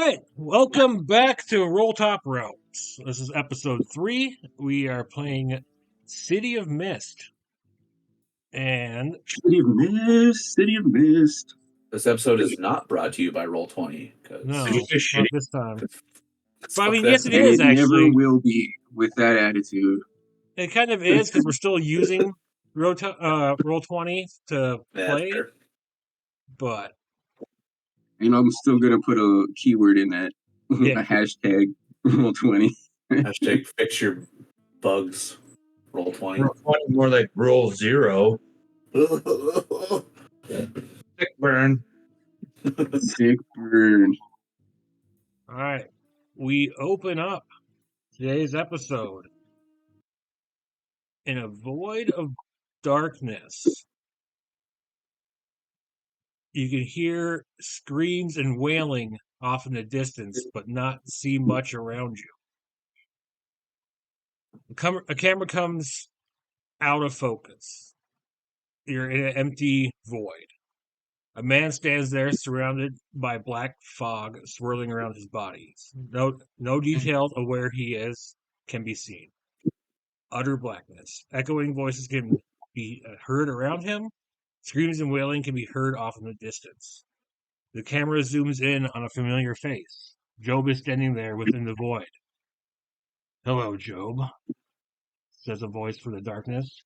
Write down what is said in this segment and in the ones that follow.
right, welcome back to Rolltop Realms. This is episode 3. We are playing City of Mist. And City of Mist, City of Mist. This episode is not brought to you by Roll20. no, Did you say not shitty? this time. But I Fuck mean, that. yes, it And is it never actually. will be with that attitude. It kind of is because we're still using Roll20 to Yeah, play. fair. But And I'm still gonna put a keyword in that. Yeah. A hashtag Roll20. Hashtag fix your bugs. Roll20. Roll 20 more like roll 0. Sick burn. Sick burn. all right, we open up today's episode in a void of darkness. You can hear screams and wailing off in the distance, but not see much around you. A camera comes out of focus. You're in an empty void. A man stands there surrounded by black fog swirling around his body. No details of where he is can be seen. Utter blackness. Echoing voices can be heard around him. Screams and wailing can be heard off in the distance. The camera zooms in on a familiar face. Job is standing there within the void. "Hello, Job," says a voice from the darkness.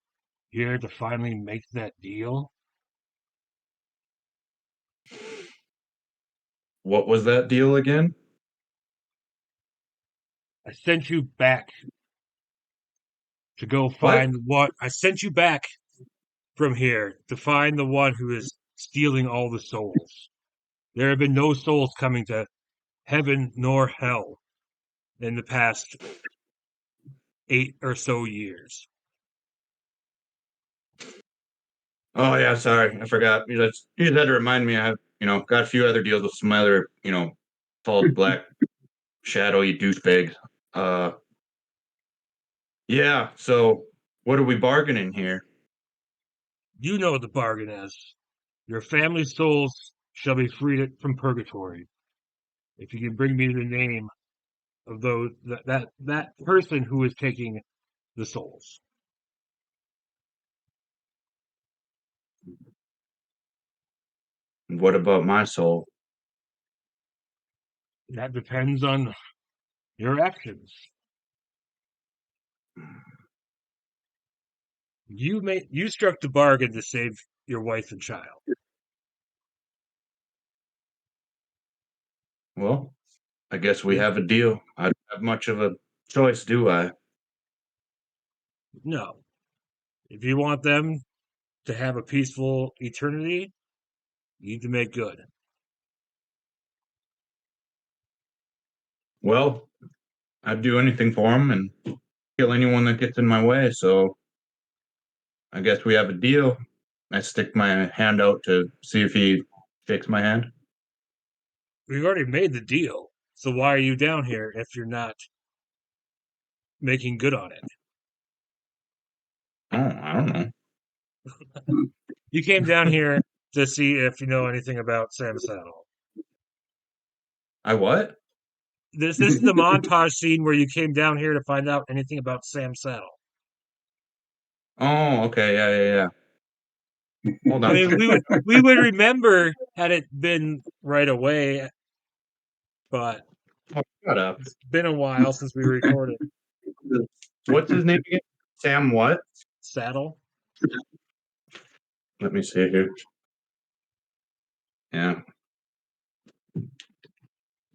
"Here to finally make that deal?" What was that deal again? I sent you back to go find what? I sent you back from here to find the one who is stealing all the souls. There have been no souls coming to heaven nor hell in the past 8 or so years. Oh, yeah, sorry. I forgot. You just had to remind me. I have, got a few other deals with some other, tall, black, shadowy douchebags. Yeah, so what are we bargaining here? You know what the bargain is. Your family's souls shall be freed from purgatory. If you can bring me the name of that person who is taking the souls. What about my soul? That depends on your actions. You struck the bargain to save your wife and child. Well, I guess we have a deal. I don't have much of a choice, do I? No. If you want them to have a peaceful eternity, you need to make good. Well, I'd do anything for him and kill anyone that gets in my way, so I guess we have a deal. I stick my hand out to see if he shakes my hand. We've already made the deal, so why are you down here if you're not making good on it? Oh, I don't know. You came down here to see if you know anything about Sam Saddle. I what? This is the montage scene where you came down here to find out anything about Sam Saddle. Oh, okay, yeah. Hold on. I mean, we would remember had it been right away, but Shut up. it's been a while since we recorded. What's his name again? Sam what? Saddle. Let me see here. Yeah.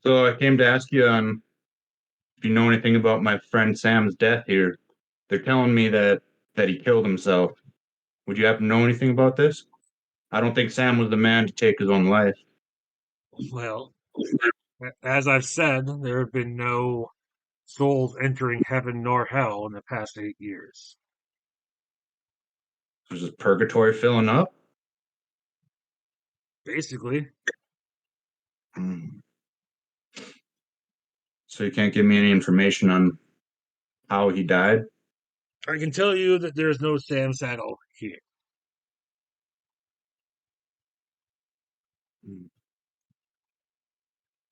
So I came to ask you if you know anything about my friend Sam's death here. They're telling me that he killed himself. Would you happen to know anything about this? I don't think Sam was the man to take his own life. Well, as I've said, there have been no souls entering heaven nor hell in the past 8 years. Was his purgatory filling up? Basically. So you can't give me any information on how he died? I can tell you that there's no Sam Saddle here.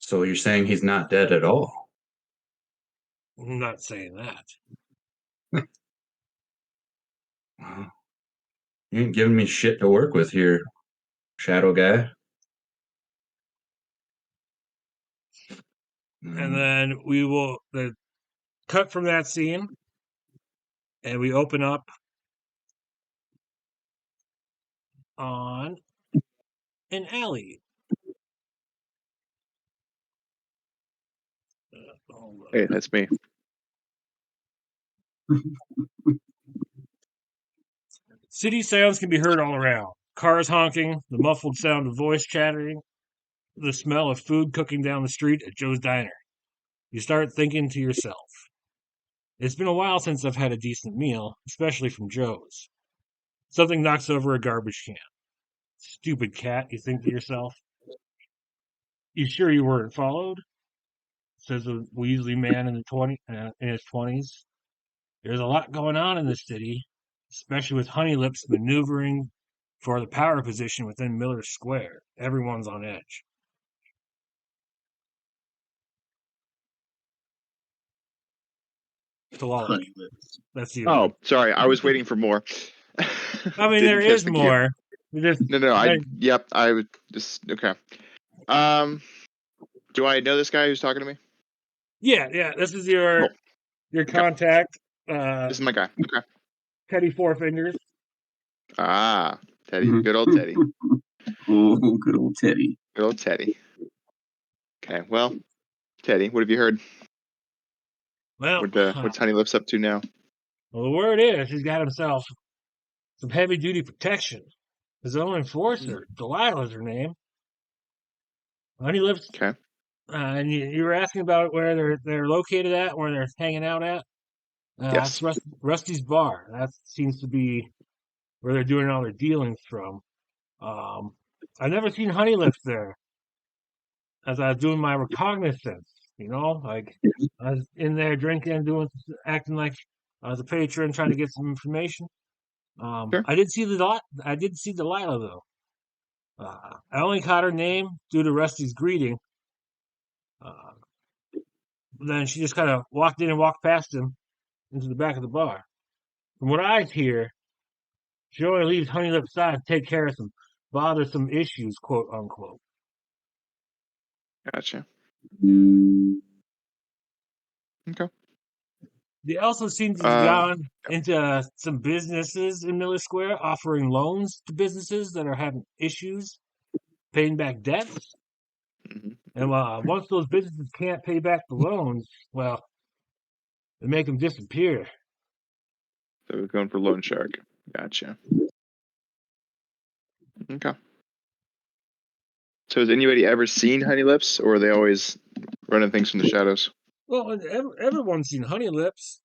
So you're saying he's not dead at all? I'm not saying that. Wow. You ain't giving me shit to work with here, shadow guy. And then we will cut from that scene, and we open up on an alley. Hey, that's me. City sounds can be heard all around. Cars honking, the muffled sound of voice chattering, the smell of food cooking down the street at Joe's Diner. You start thinking to yourself, it's been a while since I've had a decent meal, especially from Joe's. Something knocks over a garbage can. Stupid cat, you think to yourself. You sure you weren't followed? Says a Weasley man in his 20s. There's a lot going on in this city, especially with Honeylips maneuvering for the power position within Miller Square. Everyone's on edge. Philology. Honey lips. That's the Oh, event. sorry. I was waiting for more. I mean, there Didn't catch is the cue. more. Just, No. I would just okay. Do I know this guy who's talking to me? yeah. This is your Cool. contact. This is my guy. Okay. Teddy Four Fingers. Ah, Teddy. Good old Teddy. Oh, good old Teddy. Good old Teddy. Okay. Well, Teddy, what have you heard? Well, What's Honey Lips up to now? well, the word is he's got himself some heavy duty protection. His own enforcer, Delilah's her name. Honey Lips. Okay. And you were asking about where they're located at, where they're hanging out at. Yes. That's Rusty's bar. That seems to be where they're doing all their dealings from. I've never seen Honey Lips there. As I was doing my recognizance, like I was in there drinking, acting like I was a patron, trying to get some information. Sure. I did see Delilah though. I only caught her name due to Rusty's greeting. Uh, then she just kind of walked in and walked past him into the back of the bar. From what I hear, she only leaves Honey Lips side to take care of some bothersome issues, quote unquote. Gotcha. Okay. They also seem to have gone into some businesses in Miller Square, offering loans to businesses that are having issues paying back debts. Mm-hmm. And once those businesses can't pay back the loans, well, they make them disappear. So we're going for Loan Shark. Gotcha. Okay. So has anybody ever seen Honey Lips, or are they always running things from the shadows? Well, everyone's seen Honey Lips.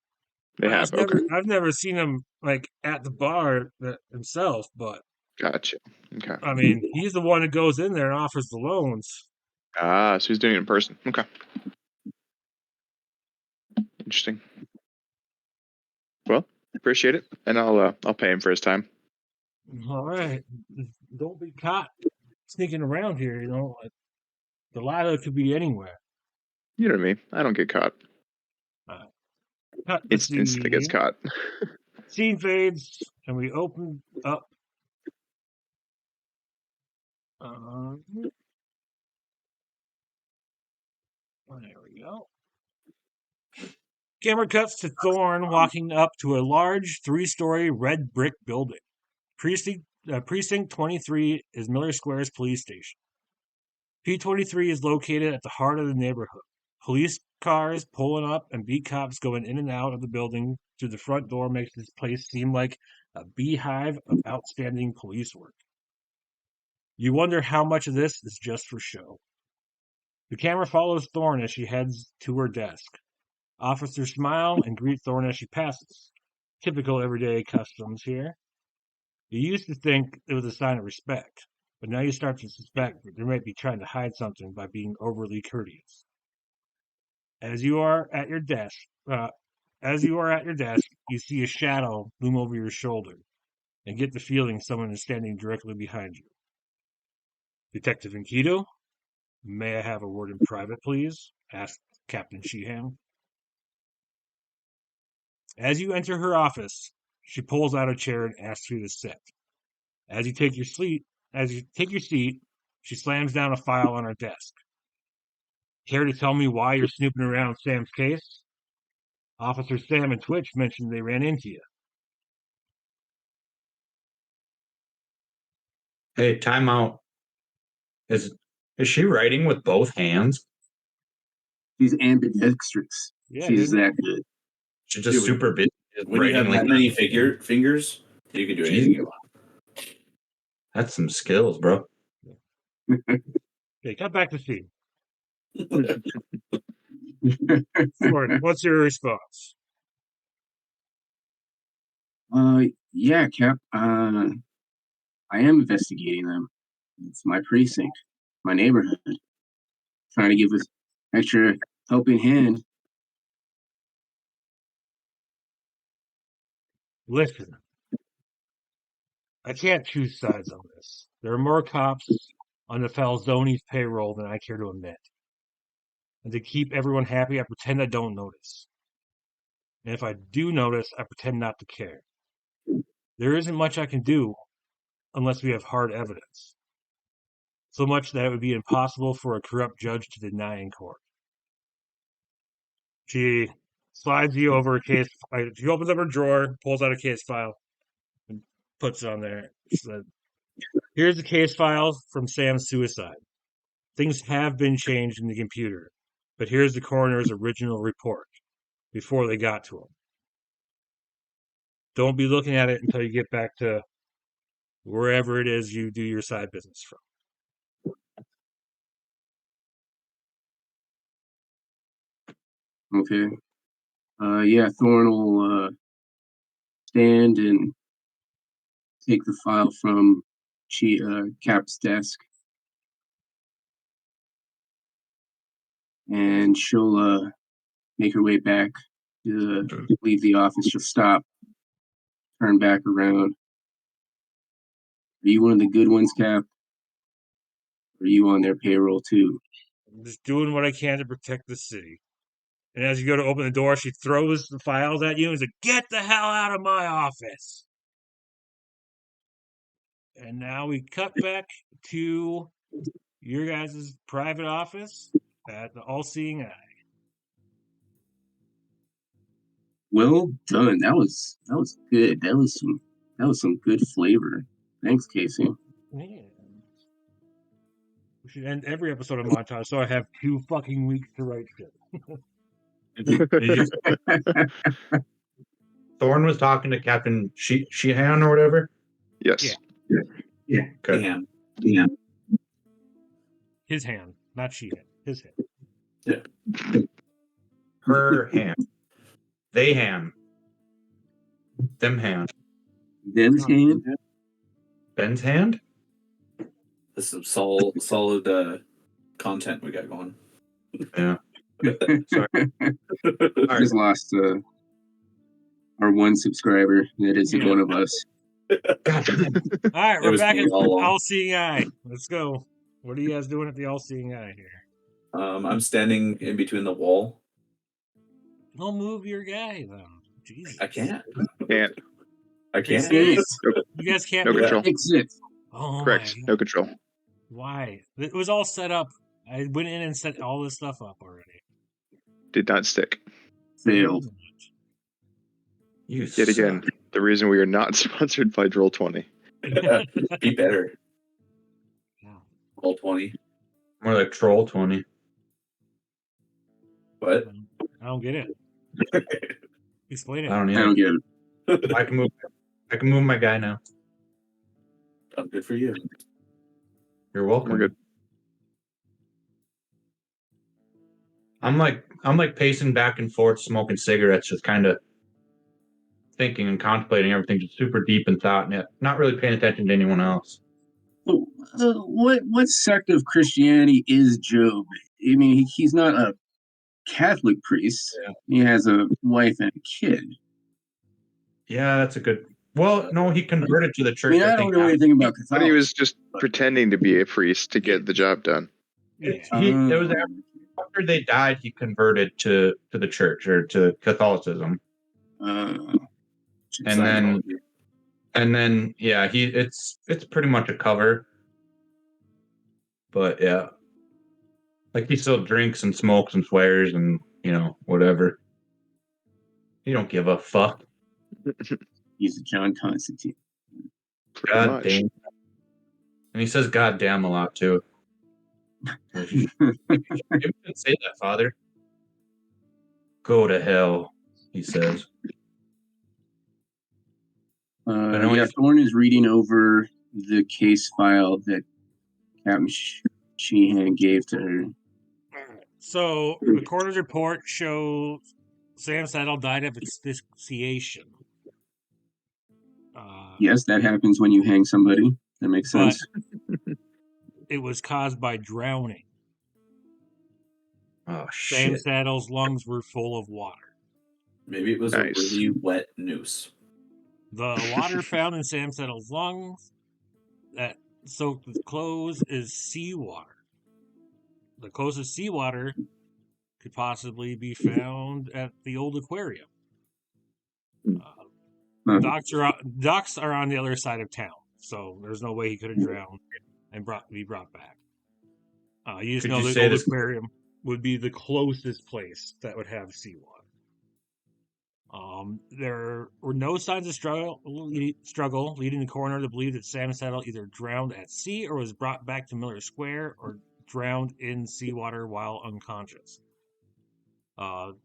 They have. Okay. I've never seen him like at the bar himself, but Gotcha. Okay. I mean, he's the one that goes in there and offers the loans. Ah, so he's doing it in person. Okay. Interesting. Well, appreciate it, and I'll pay him for his time. All right, don't be caught sneaking around here. Delilah could be anywhere. You know what I mean? I don't get caught. Cut the Instantly gets scene. caught. Scene fades, and we open up. There we go. Camera cuts to Thorn walking up to a large 3-story red brick building. Precinct 23 is Miller Square's police station. P23 is located at the heart of the neighborhood. Police cars pulling up and beat cops going in and out of the building through the front door makes this place seem like a beehive of outstanding police work. You wonder how much of this is just for show. The camera follows Thorn as she heads to her desk. Officers smile and greet Thorn as she passes. Typical everyday customs here. You used to think it was a sign of respect, but now you start to suspect that they might be trying to hide something by being overly courteous. As you are at your desk, you see a shadow loom over your shoulder, and get the feeling someone is standing directly behind you. Detective Enkidu? May I have a word in private, please? Asked Captain Sheehan. As you enter her office, she pulls out a chair and asks you to sit. As you take your seat, she slams down a file on her desk. Care to tell me why you're snooping around Sam's case? Officer Sam and Twitch mentioned they ran into you. Hey, time out. Is she writing with both hands? She's ambidextrous. Yeah, She's dude. that good. She's just Dude, super busy. When you have that many fingers, you can do anything you want. That's some skills, bro. Okay, cut back to Steve. Thorn, what's your response? Yeah, Cap. I am investigating them. It's my precinct, my neighborhood. Trying to give us extra helping hand. Listen, I can't choose sides on this. There are more cops on the Falzoni's payroll than I care to admit. And to keep everyone happy, I pretend I don't notice. And if I do notice, I pretend not to care. There isn't much I can do unless we have hard evidence. So much that it would be impossible for a corrupt judge to deny in court. She slides you over a case. She opens up her drawer, pulls out a case file, and puts it on there. She said, "Here's the case file from Sam's suicide. Things have been changed in the computer, but here's the coroner's original report before they got to him. Don't be looking at it until you get back to wherever it is you do your side business from." Okay. Yeah, Thorn will stand and take the file from Cap's desk, and she'll make her way back to leave the office. She'll stop, turn back around. Are you one of the good ones, Cap? Or are you on their payroll too? I'm just doing what I can to protect the city. And as you go to open the door, she throws the files at you and says, "Get the hell out of my office." And now we cut back to your guys' private office at the All-Seeing Eye. Well done. That was good. That was some good flavor. Thanks, Casey. Man. We should end every episode of montage so I have 2 fucking weeks to write shit. Thorn was talking to Captain Sheehan or whatever. Yes. Yeah. Okay. Damn. His hand, not she hand. His hand. Yeah. Her hand. They hand. Them hand. Them's hand. Ben's hand? This is some solid content we got going. Yeah. Sorry. Just lost our one subscriber that isn't one of us. Gotcha. All right, It we're was back me at all along. All-Seeing Eye. Let's go. What are you guys doing at the All-Seeing Eye here? I'm standing in between the wall. Don't move your guy, though. Jesus. I can't. Can't. I can't. You guys can't No move. control. Exit. Oh Correct. my No control. Why? It was all set up. I went in and set all this stuff up already. Did not stick. Failed. You Yet again, suck. the reason we are not sponsored by Roll20. Be better. Yeah. Roll 20. More like Troll 20. What? I don't get it. Explain it. I don't I either. don't get it. I can move my guy now. Oh, good for you. You're welcome. We're good. I'm like pacing back and forth, smoking cigarettes, just kind of thinking and contemplating everything, just super deep in thought, and yet not really paying attention to anyone else. What sect of Christianity is Job? I mean, he's not a Catholic priest. Yeah. He has a wife and a kid. Yeah, that's a good. Well, no, he converted to the I church. mean, I don't know anything about But Catholicism. he was just pretending to be a priest to get the job done. It was after they died. He converted to the church or to Catholicism, and then yeah, it's pretty much a cover. But yeah, like he still drinks and smokes and swears and whatever. He don't give a fuck. He's a John Constantine. Pretty God much. damn. And he says "God damn" a lot too. You can say that, Father. Go to hell, he says. Thorn is reading over the case file that Captain Sheehan gave to her. So the coroner's report shows Sam Saddle died of asphyxiation. Yes, that happens when you hang somebody. That makes sense. It was caused by drowning. Oh Sam shit! Saddle's lungs were full of water. Maybe it was Nice. a really wet noose. The water found in Sam Saddle's lungs that soaked with clothes is seawater. The closest seawater could possibly be found at the old aquarium. Docks are on the other side of town, so there's no way he could have drowned and be brought back. You just know the old aquarium would be the closest place that would have seawater. There were no signs of struggle, leading the coroner to believe that Sam Saddle either drowned at sea or was brought back to Miller Square or drowned in seawater while unconscious. The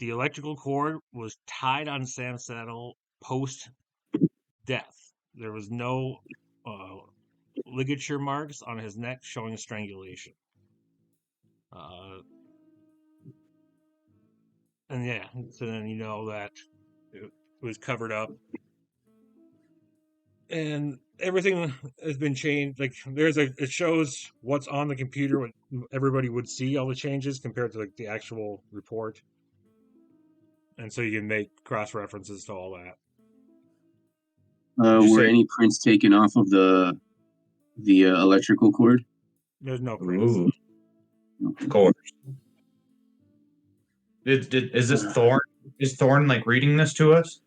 electrical cord was tied on Sam Saddle post-death. There was no ligature marks on his neck showing strangulation. And yeah, so then you know that it was covered up. And everything has been changed. Like it shows what's on the computer, what everybody would see, all the changes compared to like the actual report. And so you can make cross references to all that. Were any prints taken off of the electrical cord? There's no prints. Ooh. Of course. Is this Thorn? Is Thorn like reading this to us?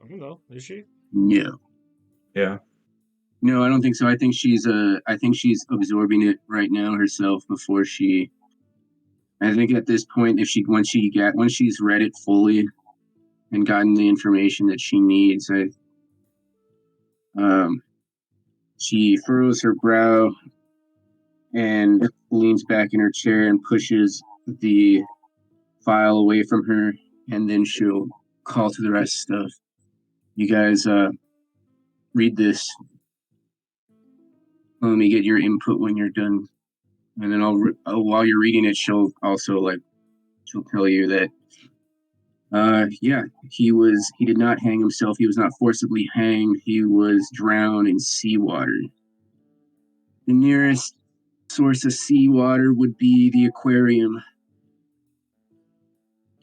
I don't know. Is she? No. Yeah. No, I don't think so. I think she's absorbing it right now herself before she. I think at this point, once she's read it fully and gotten the information that she needs, she furrows her brow and leans back in her chair and pushes the file away from her, and then she'll call to the rest of stuff. You guys read this. Let me get your input when you're done, and then while you're reading it, she'll tell you that he did not hang himself. He was not forcibly hanged. He was drowned in seawater. The nearest source of seawater would be the aquarium.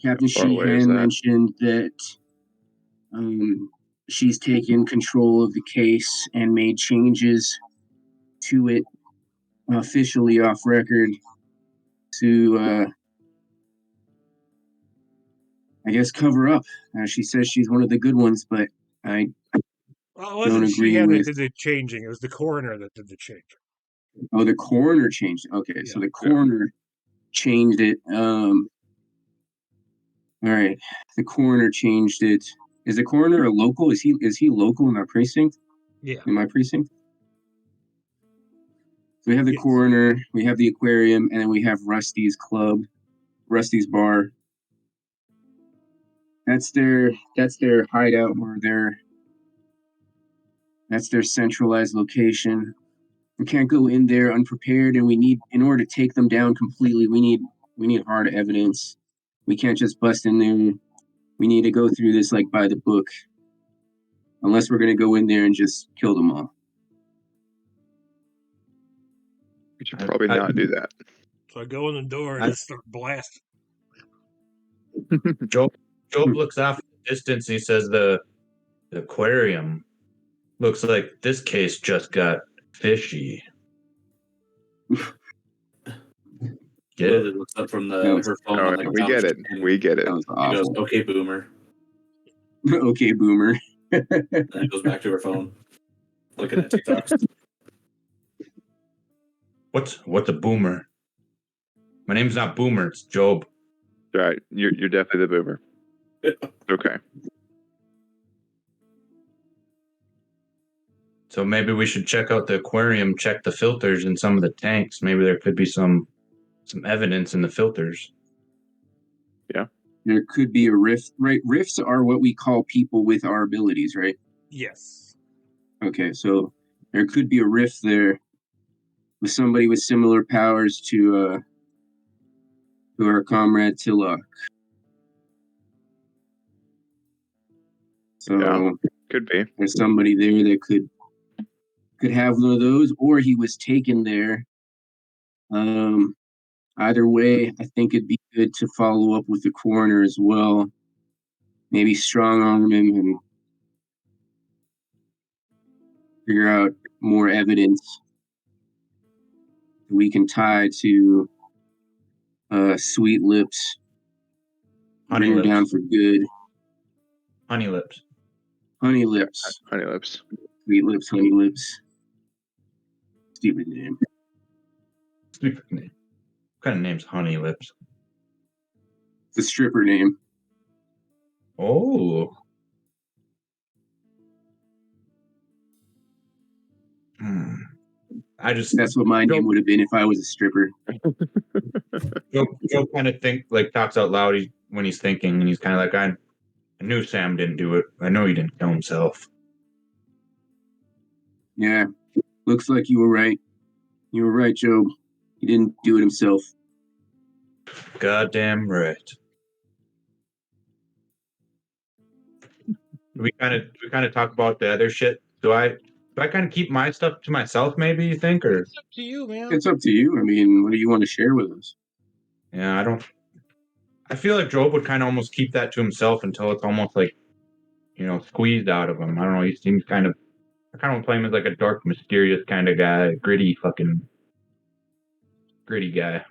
Captain Sheehan mentioned that she's taken control of the case and made changes to it officially off record to, I guess, cover up. She says she's one of the good ones, but I don't agree Sheehan with. that did the changing. It was the coroner that did the changing. Oh, the coroner changed it. Okay, so the coroner changed it. All right, the coroner changed it. Is the coroner a local? Is he local in our precinct? Yeah. In my precinct? So we have the coroner, we have the aquarium, and then we have Rusty's club, Rusty's bar. That's their hideout or that's their centralized location. We can't go in there unprepared, and in order to take them down completely, we need hard evidence. We can't just bust in there. We need to go through this like by the book. Unless we're gonna go in there and just kill them all. We should probably not do that. So I go in the door and just start blasting. Job looks off in the distance and he says the aquarium looks like this case just got fishy. Get Lily it? looks up from That was- her phone All on right, the we couch get it. and We get it. That was she goes, awful. "Okay, boomer." Okay, boomer. And then goes back to her phone, looking at TikToks. What's a boomer? My name's not Boomer. It's Job. All right, you're definitely the boomer. Okay. So maybe we should check out the aquarium, check the filters in some of the tanks. Maybe there could be some evidence in the filters. There could be a rift, right? Rifts are what we call people with our abilities, right? Yes. Okay, so there could be a rift there with somebody with similar powers to our comrade Tillock. So Yeah. Could be. there's somebody there that could have one of those, or he was taken there. Either way, I think it'd be good to follow up with the coroner as well. Maybe strong arm him and figure out more evidence we can tie to Sweet Lips. Honey Bring her down Lips. for good. Honey Lips. Honey Lips. Honey lips. Sweet Lips, Honey Lips. Stupid name. Stupid name. What kind of name's Honey Lips? The stripper name. Oh. That's what my name would have been if I was a stripper. Joe kind of talks out loud when he's thinking, and he's kind of like, I knew Sam didn't do it. I know he didn't kill himself. Yeah. Looks like you were right. You were right, Job. He didn't do it himself. Goddamn right. We kind of talk about the other shit. Do I kind of keep my stuff to myself? Maybe you think, or It's up to you, man. It's up to you. I mean, what do you want to share with us? yeah, I don't. I feel like Job would kind of almost keep that to himself until it's almost like, squeezed out of him. I don't know. He seems I kind of want to play him as like a dark, mysterious kind of guy, gritty guy.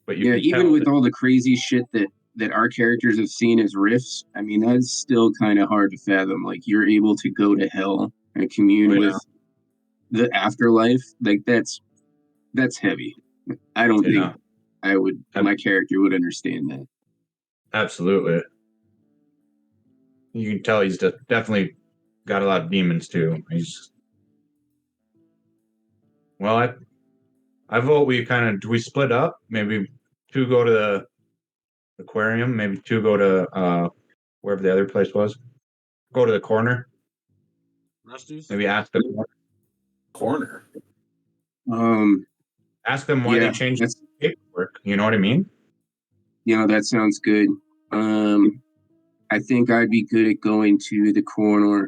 But you Yeah, can even tell with that- all the crazy shit that our characters have seen as rifts, I mean, that's still kind of hard to fathom. Like, you're able to go to hell and commune with the afterlife. Like, that's heavy. I don't think my character would understand that. Absolutely. You can tell he's definitely got a lot of demons too. I vote we split up. Maybe 2 go to the aquarium. Maybe 2 go to wherever the other place was. Go to the corner. Rusty's? Maybe ask the Corner. ask them why they changed the paperwork. You know what I mean? That sounds good. I think I'd be good at going to the corner.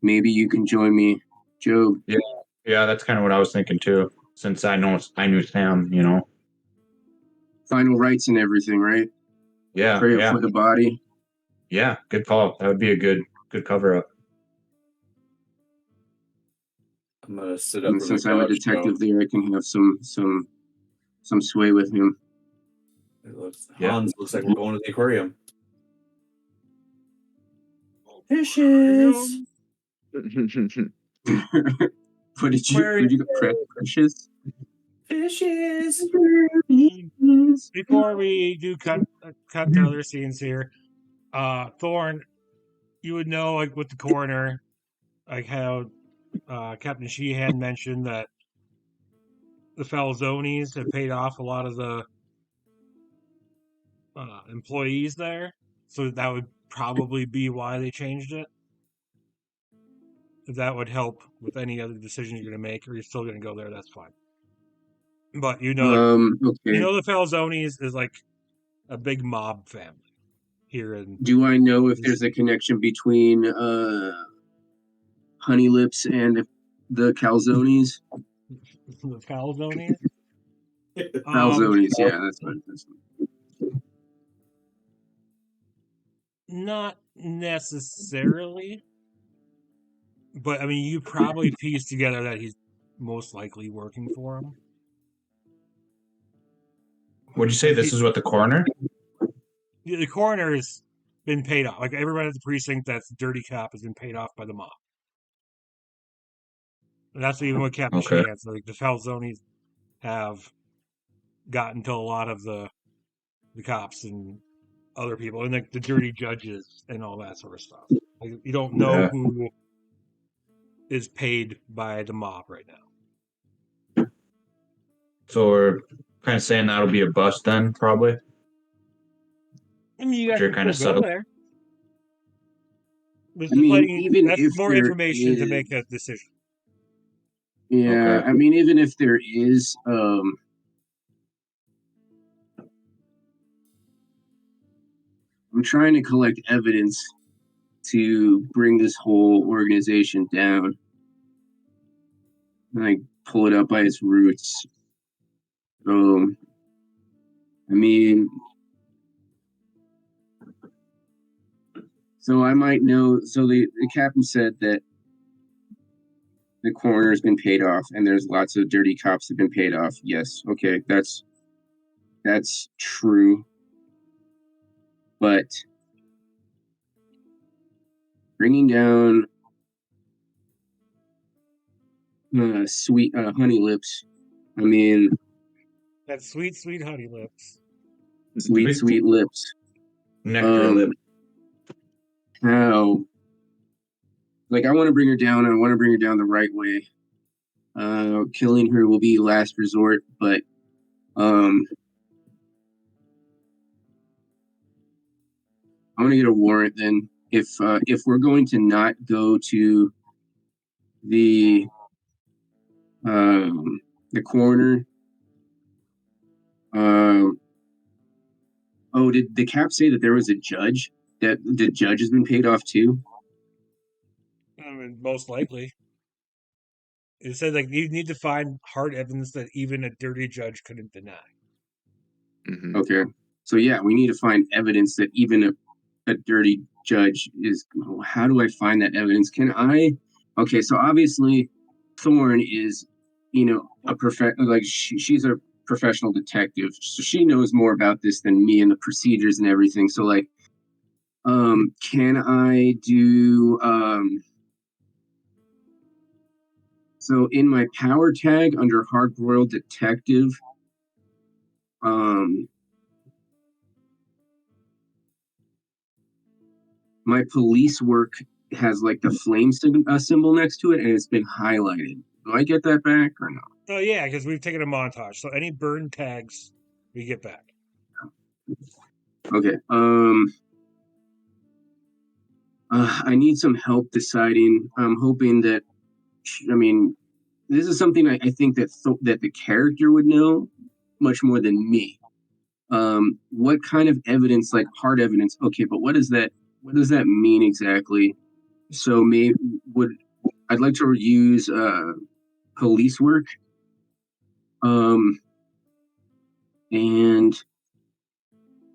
Maybe you can join me, Job. Yeah, that's kind of what I was thinking too. Since I knew Sam, Final rites and everything, right? Yeah, Pray yeah, for the body. yeah. Good call. That would be a good cover up. I'm gonna sit up. And since I'm a detective there, I can have some sway with him. Hans, looks like we're going to the aquarium. Fishes. What did you precious? Fishes. Before we do cut to other scenes here, Thorn, you would know, like with the coroner, like how Captain Sheehan mentioned that the Falzonis have paid off a lot of the employees there, so that would probably be why they changed it. If that would help with any other decision you're going to make, or you're still going to go there, that's fine. But Okay. the Falzonis is like a big mob family here in. Do I know if there's a connection between Honey Lips and the Calzones? The Falzonis? Falzones, yeah, that's what it is. Not necessarily. But, I mean, you probably piece together that he's most likely working for him. Would you say this is what the coroner? The coroner's been paid off. Like everyone at the precinct that's dirty cop has been paid off by the mob. And that's even what Captain Okay. Sheehan. So like the Falzonis have gotten to a lot of the cops and other people, and like the dirty judges and all that sort of stuff. Like, you don't know Yeah. who is paid by the mob right now. So we're kind of saying that'll be a bust then, probably. I mean, you guys You're can kind still of go settled. there. This I is mean, letting even that's if more there information to is, make a decision. yeah, Okay. I mean, even if there is, I'm trying to collect evidence to bring this whole organization down. Like pull it up by its roots. I mean, so I might know. So the captain said that the coroner's been paid off, and there's lots of dirty cops have been paid off. Yes, okay, that's true. But bringing down sweet honey lips. I mean, That sweet, sweet honey lips. sweet lips. Nectar lip. How? Like I want to bring her down. I want to bring her down the right way. Killing her will be last resort, but I'm gonna get a warrant then. If we're going to not go to the coroner, oh, did the cap say that there was a judge? That the judge has been paid off too? I mean, most likely. It said like you need to find hard evidence that even a dirty judge couldn't deny. Mm-hmm. Okay, so yeah, we need to find evidence that even a dirty judge is. How do I find that evidence? Can I? Okay, so obviously, Thorn is, she's a professional detective, so she knows more about this than me and the procedures and everything. So like, can I do so in my power tag under hard-boiled detective, my police work has like the flame symbol next to it, and it's been highlighted. Do I get that back or not? Oh yeah, because we've taken a montage. So any burn tags we get back. Okay. I need some help deciding. I'm hoping that. I mean, this is something I think that that the character would know much more than me. What kind of evidence, like hard evidence? Okay, but what does that mean exactly? So maybe I'd like to use police work, and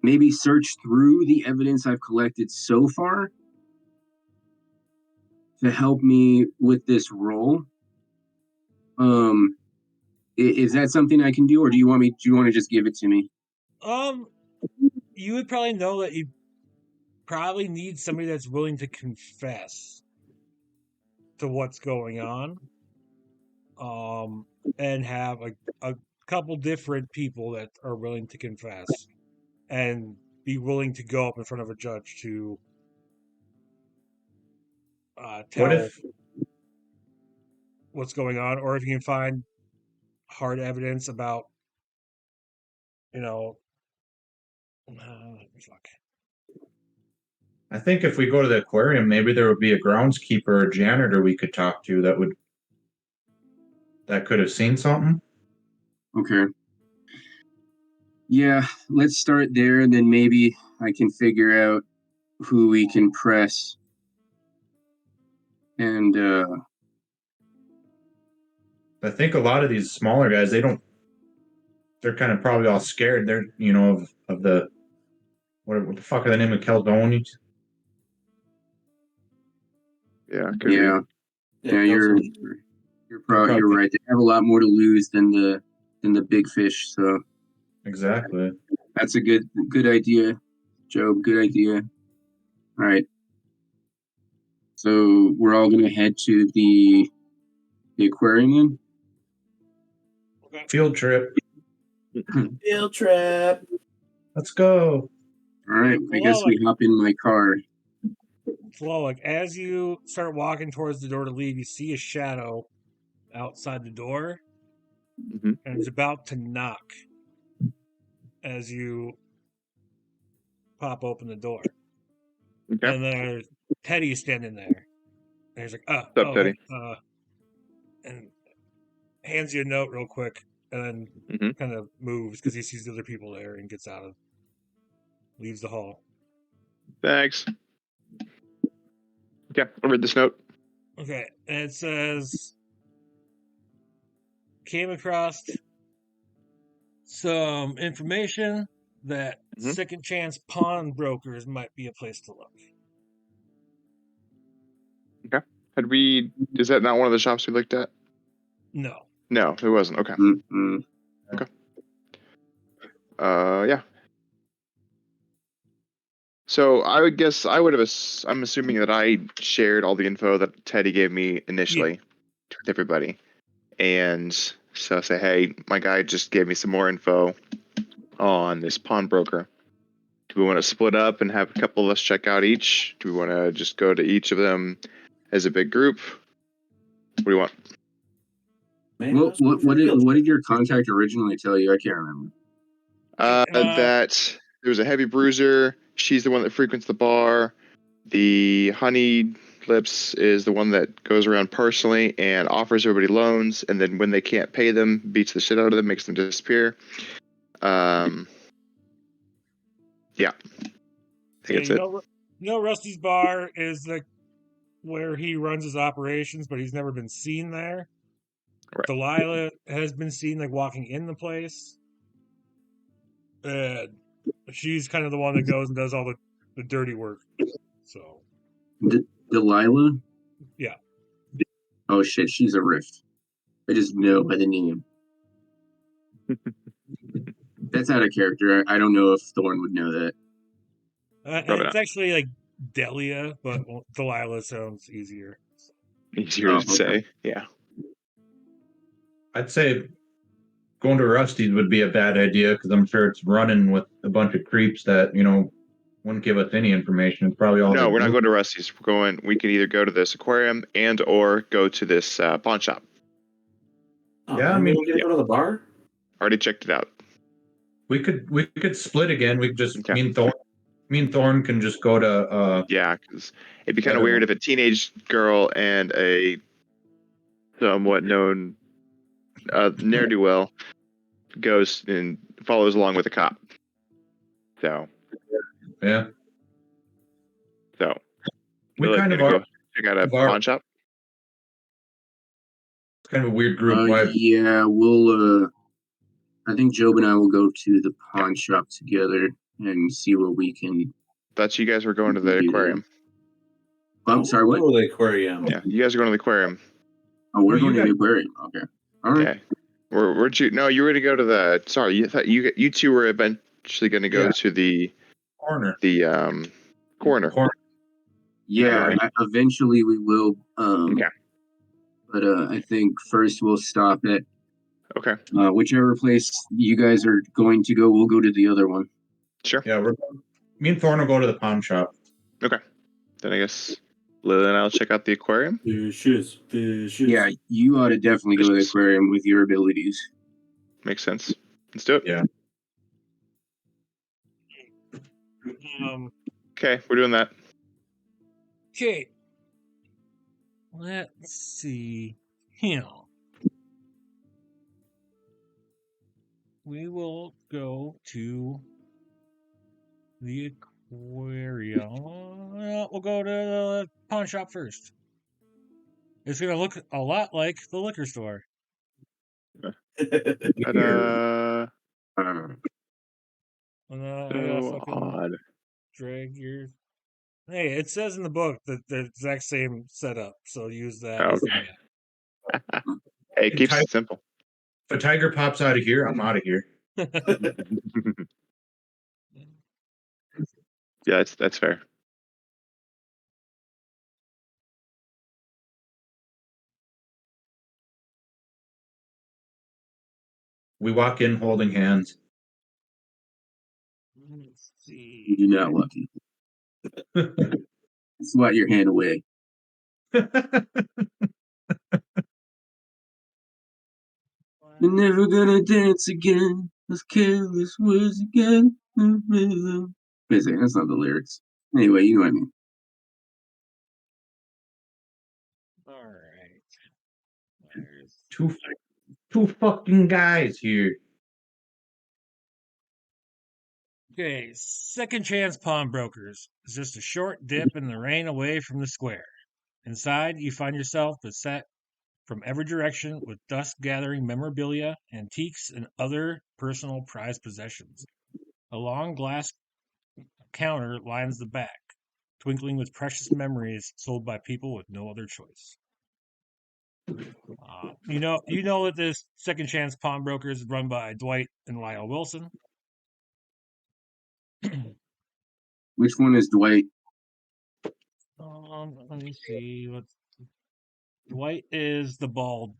maybe search through the evidence I've collected so far to help me with this role. Is that something I can do, or do you want to just give it to me? You would probably know that you probably need somebody that's willing to confess to what's going on. And have a couple different people that are willing to confess and be willing to go up in front of a judge to tell What if what's going on, or if you can find hard evidence about, fuck. I think if we go to the aquarium, maybe there would be a groundskeeper or janitor we could talk to that could have seen something. Okay. Yeah, let's start there, and then maybe I can figure out who we can press. And I think a lot of these smaller guys, they're kind of probably all scared. They're, of the, what the fuck are the name of Caldonis? Yeah. Could yeah, you're Probably right. They have a lot more to lose than the big fish. So Exactly. That's a good idea, Job. Good idea. All right. So we're all gonna head to the aquarium then. Okay. Field trip. Field trip. Let's go. All right. I guess we hop in my car. Well, like as you start walking towards the door to leave, you see a shadow outside the door, Mhm. and it's about to knock as you pop open the door. Okay. And there's Teddy standing there. And he's like, What's up, Teddy? hey, and hands you a note real quick, and then Mhm. kind of moves because he sees the other people there and leaves the hall. Thanks. Okay, I'll read this note. Okay, and it says, came across some information that Mhm. second chance pawnbrokers might be a place to look. Is that not one of the shops we looked at? No. No, it wasn't. Okay. Mm-mm. Yeah. So I would guess I'm assuming that I shared all the info that Teddy gave me initially with everybody. And so I say, hey, my guy just gave me some more info on this pawnbroker. Do we want to split up and have a couple of us check out each? Do we want to just go to each of them as a big group? What do you want? Man, What did your contact originally tell you? I can't remember. That there was a heavy bruiser. She's the one that frequents the bar. The honey lips is the one that goes around personally and offers everybody loans, and then when they can't pay them, beats the shit out of them, makes them disappear. Yeah, I think that's it. Rusty's bar is where he runs his operations, but he's never been seen there. Right. Delilah has been seen walking in the place. She's kind of the one that goes and does all the dirty work. So Delilah? Yeah. Oh shit, she's a rift. I just know by the name. That's out of character. I don't know if Thorn would know that. It's actually like Delia, but Delilah sounds easier. Easier to say. Yeah. I'd say going to Rusty's would be a bad idea because I'm sure it's running with a bunch of creeps that, wouldn't give us any information. It's probably all. No, we're not going to Rusty's. We can either go to this aquarium and or go to this pawn shop. Oh, Yeah, man, we don't get to go to the bar. Already checked it out. We could split again. We could just Okay. me and Thorn can just go to. Yeah, because it'd be kind of weird if a teenage girl and a somewhat known ne'er-do-well goes and follows along with a cop. So Yeah. So we kind of are. Go check out a pawn shop. It's kind of a weird group. Yeah, we'll. I think Job and I will go to the pawn shop together and see what we can. Thought you guys were going to the aquarium. I'm sorry, what? Oh, the aquarium. Yeah, you guys are going to the aquarium. Oh, we're going to the aquarium. Okay. All right. Yeah. Where'd you? No, you were going to go to the. Sorry, you thought you two were eventually going to go to the corner. The corner. Yeah, eventually we will. Okay. But I think first we'll stop at. Okay. Whichever place you guys are going to go, we'll go to the other one. Sure. Yeah, me and Thorn will go to the pawn shop. Okay. Then I guess Lily and I'll check out the aquarium. Fishes. Yeah, you ought to definitely go to the aquarium with your abilities. Makes sense. Let's do it. Yeah. Okay, we're doing that. Okay. Let's see. Here. We will go to the aquarium. We'll go to the pawn shop first. It's going to look a lot like the liquor store. So odd. Drag your. Hey, it says in the book that the exact same setup, so use that. Okay. Hey, it keeps it simple. If a tiger pops out of here, I'm out of here. Yeah, that's fair. We walk in holding hands. Let's see. You do not, Lucky. Swat your hand away. You're never gonna dance again. Those careless words again. Basically, that's not the lyrics. Anyway, you know what I mean. All right. There's Two fucking guys here. okay. Second chance pawnbrokers is just a short dip in the rain away from the square. Inside, you find yourself beset from every direction with dust gathering memorabilia, antiques, and other personal prized possessions. A long glass counter lines the back, twinkling with precious memories sold by people with no other choice. You know that this Second Chance Pawnbrokers is run by Dwight and Lyle Wilson. Which one is Dwight? Let me see. Dwight is the bald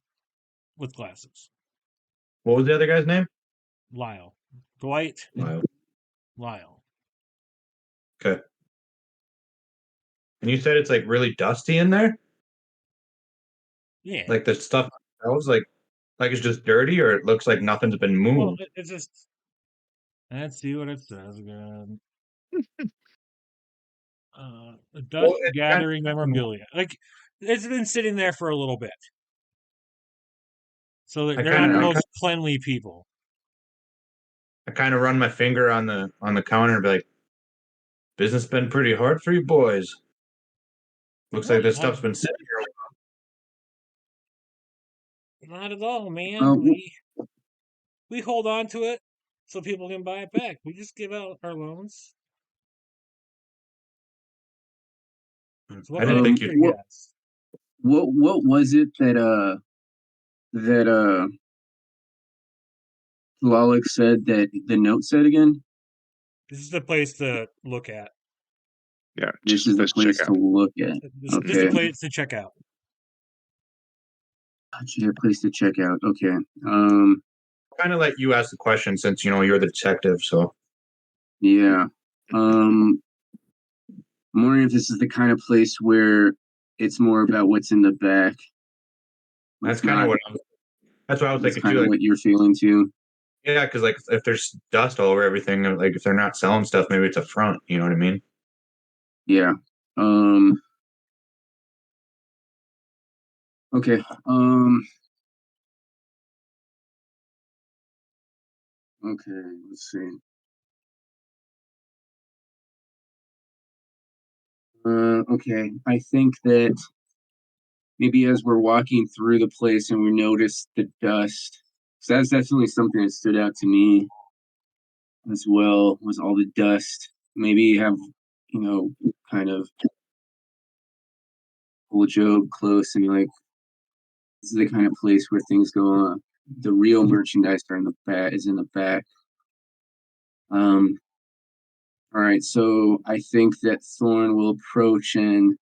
with glasses. What was the other guy's name? Lyle. Dwight. Lyle. Lyle. Okay. And you said it's like really dusty in there? Yeah. Like the stuff smells like it's just dirty, or it looks like nothing's been moved. Well, it's just. Let's see what it says again. Dust gathering memorabilia. Like it's been sitting there for a little bit, so they're not the most cleanly people. I kind of run my finger on the counter and be like, "Business been pretty hard for you boys. Looks like this stuff's been sitting here." Not at all, man. We hold on to it so people can buy it back. We just give out our loans. So I didn't think you'd. What was it that Lalik said that the note said again? This is the place to look at. Yeah, this is the place to look at. This is the place to check out. A place to check out. Okay. Kind of let you ask the question since you're the detective. So yeah. I'm wondering if this is the kind of place where it's more about what's in the back. That's kind of what I was thinking too. Like, what you're feeling too. Yeah, because like if there's dust all over everything, like if they're not selling stuff, maybe it's a front. You know what I mean? Yeah. Okay. Okay. Let's see. Okay. I think that maybe as we're walking through the place and we notice the dust, so that's definitely something that stood out to me as well, was all the dust. Maybe have, kind of pull Job close and be like, this is the kind of place where things go on. The real merchandise are in the back, is in the back. All right, so I think that Thorn will approach and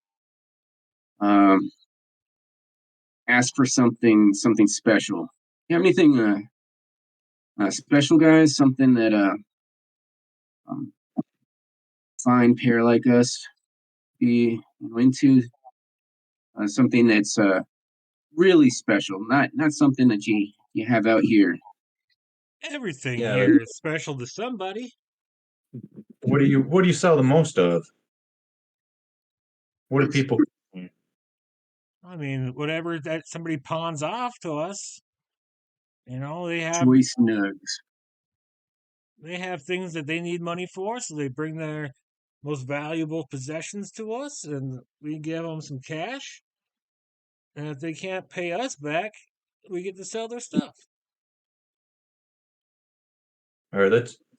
ask for something special. You have anything special, guys? Something that fine pair like us be into? Something that's really special, not something that you have out here. Everything here is special to somebody. What do you sell the most of? What do people? I mean, whatever that somebody pawns off to us, they have choice nugs. They have things that they need money for, so they bring their most valuable possessions to us, and we give them some cash. And if they can't pay us back, we get to sell their stuff. All right,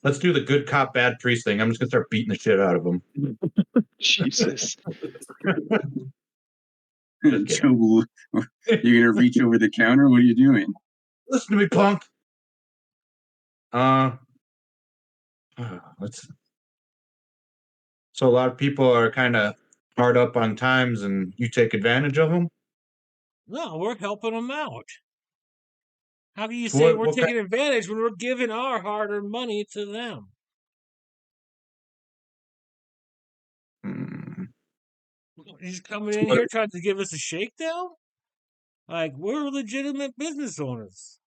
let's do the good cop, bad priest thing. I'm just gonna start beating the shit out of them. Jesus. Joe, you're gonna reach over the counter? What are you doing? Listen to me, punk. Uh, let's. So a lot of people are kind of hard up on times, and you take advantage of them. No, we're helping them out. How can you So say we're what kind? taking advantage when we're giving our hard-earned money to them? Hmm, He's coming so in what- here trying to give us a shakedown? Like, we're legitimate business owners.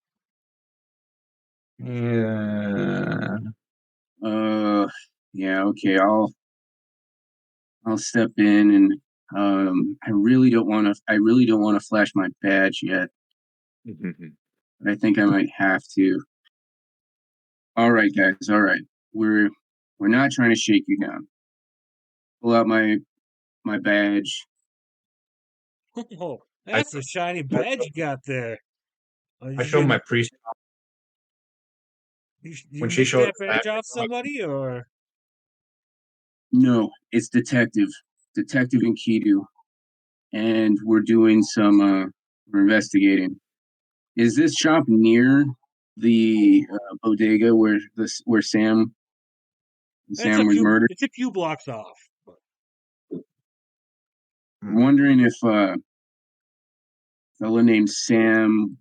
yeah. Yeah. Okay. I'll step in and I really don't want to. I really don't want to flash my badge yet, but I think I might have to. All right, guys. All right. We're not trying to shake you down. Pull out my badge. Oh, I that's a shiny badge you got there. I showed my priest You when she nicked showed that her back. badge off somebody, or No, it's Detective Enkidu, and we're doing some. We're investigating. Is this shop near the bodega where Sam was murdered? it's a few blocks off. I'm wondering if a fellow named Sam,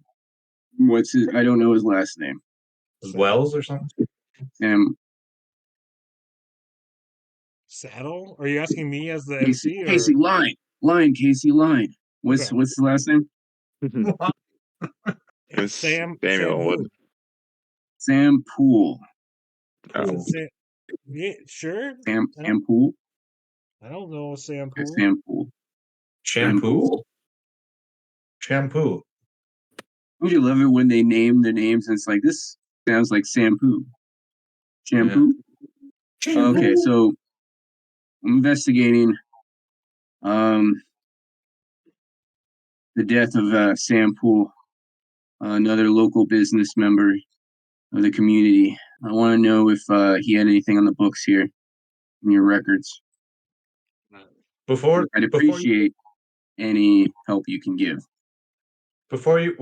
what's his? I don't know his last name. Wells or something. Sam Saddle? Are you asking me as the Casey MC, or Casey Line Casey Line. okay. What's the last name? It was Sam Samuel Wood. who? Sam Poole. Is Oh. it Sam? Yeah, sure. Sam Poole. I don't know Sam Yeah, Poole. Sam Poole. Shampoo. Shampoo. Don't you love it when they name their names and it's like this sounds like shampoo. Shampoo. Okay, so I'm investigating the death of Sam Poole, another local business member of the community. I want to know if he had anything on the books here in your records. Before I'd before you appreciate any help you can give. before you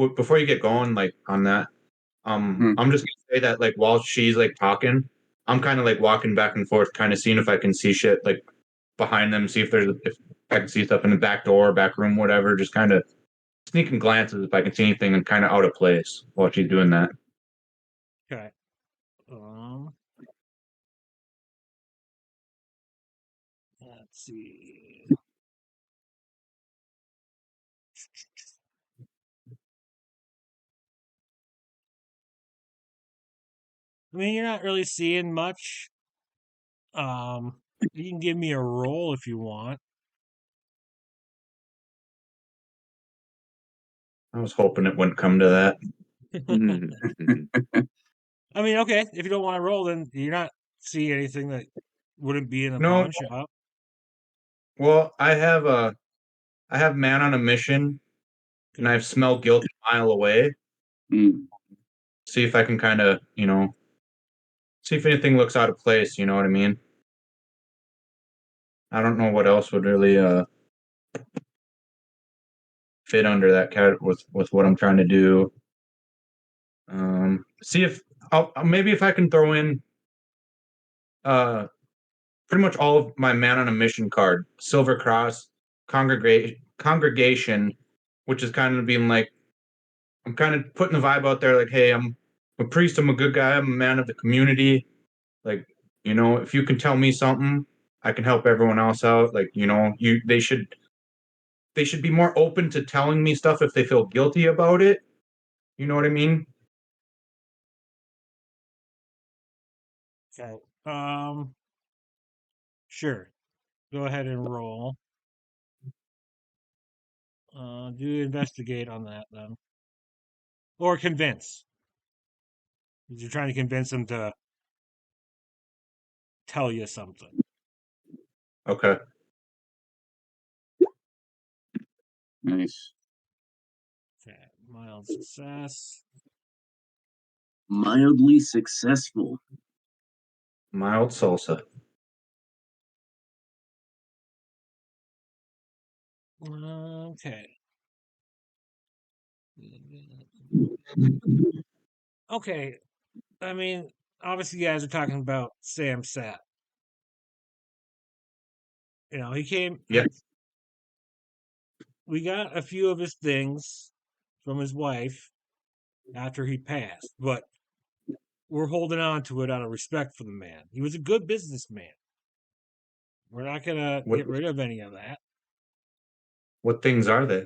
get going like on that, Hmm. I'm just gonna say that like while she's like talking, I'm kind of like walking back and forth, kind of seeing if I can see shit like behind them, see if I can see stuff in the back door, back room, whatever. Just kind of sneaking glances if I can see anything and kind of out of place while she's doing that. Okay. Let's see. I mean, you're not really seeing much. You can give me a roll if you want. I was hoping it wouldn't come to that. I mean, okay, if you don't want to roll, then you're not seeing anything that wouldn't be in a No, pawn shop. well, I have man on a mission, and I have smell guilt a mile away. Hmm. See if I can kind of see if anything looks out of place. You know what I mean? I don't know what else would really fit under that cat with what I'm trying to do. See if maybe if I can throw in uh pretty much all of my man on a mission card, Silver Cross, congregation, which is kind of being like I'm kind of putting the vibe out there, like, hey, I'm a priest, I'm a good guy, I'm a man of the community. Like, if you can tell me something, I can help everyone else out. Like, they should be more open to telling me stuff if they feel guilty about it. You know what I mean? Okay. Sure. Go ahead and roll. Do investigate on that then, or convince. You're trying to convince them to tell you something. Okay. Nice. Okay. Mild success. Mildly successful. Mild salsa. Okay. Okay. I mean, obviously, you guys are talking about Sam Sapp. You know, he came. Yeah. We got a few of his things from his wife after he passed, but we're holding on to it out of respect for the man. He was a good businessman. We're not gonna What get rid of any of that. what things are they?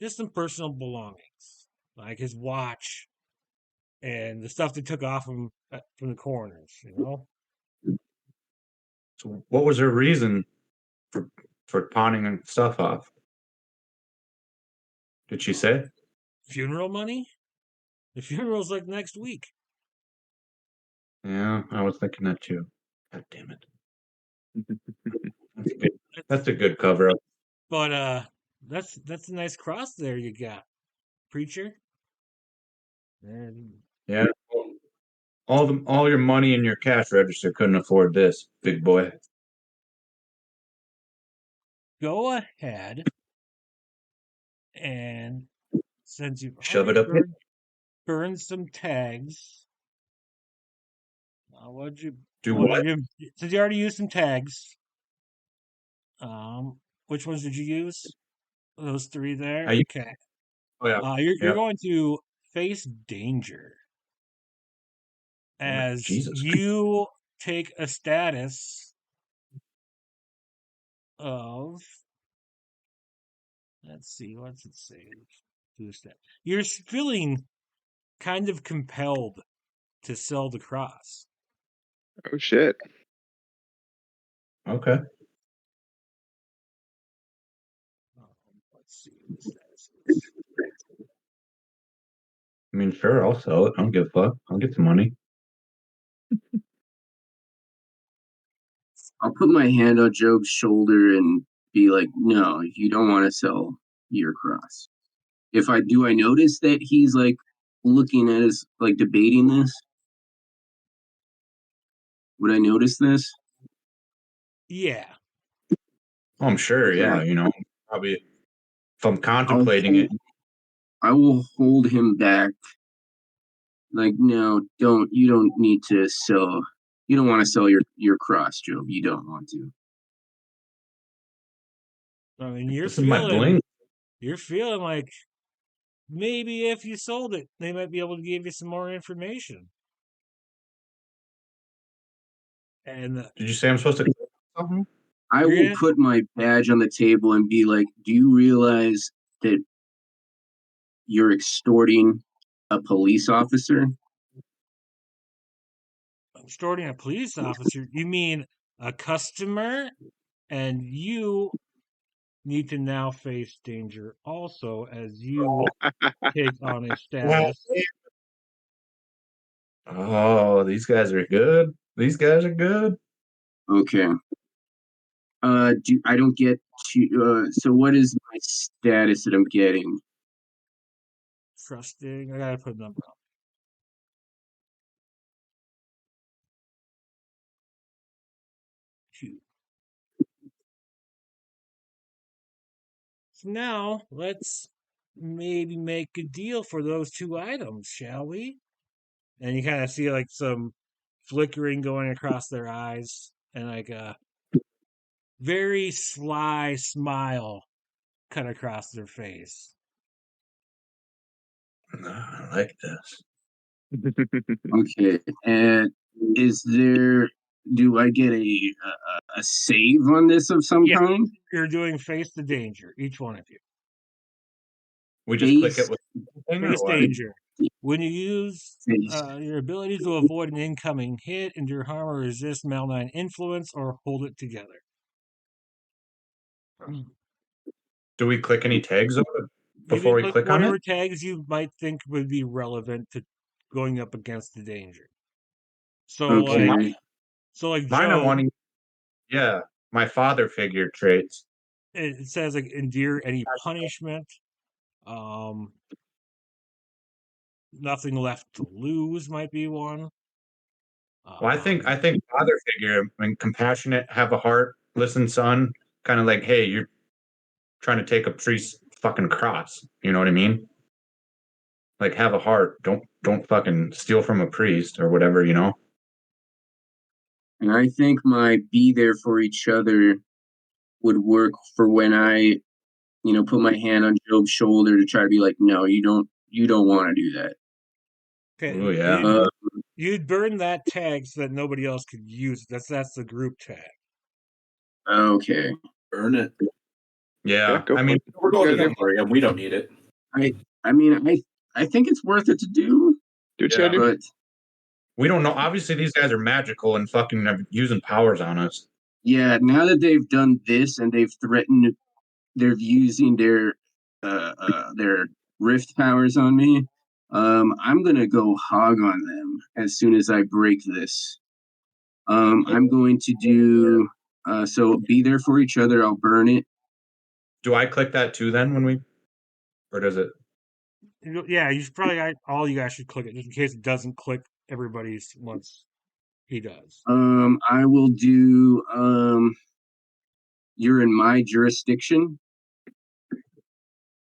Just some personal belongings, like his watch and the stuff they took off him from the coroners. You know, So what was her reason for pawning stuff off? Did she say? funeral money. The funeral's like next week. Yeah, I was thinking that too. God damn it. That's a good cover up. But that's a nice cross there you got, preacher. And Yeah. All your money in your cash register couldn't afford this, big boy. go ahead and since you've Shove already it up. burned some tags, what'd you Do what what? since you already used some tags, which ones did you use? Those three there? I Okay. Oh yeah. You're Yeah. going to face danger Oh, as Jesus. you take a status of, let's see, what's it say? You're feeling kind of compelled to sell the cross. Oh shit. Okay. Let's see what the status is. I mean, sure, I'll sell it. I don't give a fuck. I'll get some money. I'll put my hand on Job's shoulder and be like, no, you don't want to sell your cross. If I do, I notice that he's like looking at us, like debating this. Would I notice this? Yeah. Oh, I'm sure. Okay. Yeah, probably if I'm I'll contemplating it. I will hold him back. Like, no, you don't need to sell. You don't want to sell your cross, Job. You don't want to. I mean, This is my bling. you're feeling like maybe if you sold it, they might be able to give you some more information. And Did you say I'm supposed to something? I You're will gonna- put my badge on the table and be like, do you realize that you're extorting a police officer? extorting a police officer, you mean a customer? And you need to now face danger also as you take on a status. Oh, these guys are good. These guys are good. Okay. I don't get to. So what is my status that I'm getting? Trusting. I gotta put a number on. Two. So now let's maybe make a deal for those two items, shall we? And you kind of see like some flickering going across their eyes and like a very sly smile cut across their face. I like this. Okay. And is there? Do I get a save on this of some Yeah. kind? You're doing face the danger, each one of you. We just click Face it with thing or Face what? danger. When you use face. your ability to avoid an incoming hit, endure harm, or resist malign influence, or hold it together. Do we click any tags on it You can before we click click on whatever it? tags you might think would be relevant to going up against the danger. So Okay. like Mine are Joe, wanting, yeah, my father figure traits. it says like endure any punishment. Um, nothing left to lose might be one. Well, I think father figure, I mean, compassionate, have a heart, listen, son, kind of like, hey, you're trying to take up tree's fucking cross. You know what I mean? like have a heart. Don't fucking steal from a priest or whatever, you know? And I think my be there for each other would work for when I, put my hand on Job's shoulder to try to be like, no, you don't want to do that. Okay, Oh yeah. you'd burn that tag so that nobody else could use it. That's the group tag. Okay. Burn it. Yeah. go I for mean, it. We're going to Yeah. the aquarium. We don't need it. I think it's worth it to do, Do what you gotta do. but we don't know. Obviously, these guys are magical and fucking are using powers on us. yeah, now that they've done this and they've threatened, they're using their rift powers on me. I'm gonna go hog on them as soon as I break this. I'm going to do so be there for each other. I'll burn it. Do I click that too then or does it? Yeah, you should probably all you guys should click it just in case it doesn't click everybody's once he does. I will do you're in my jurisdiction.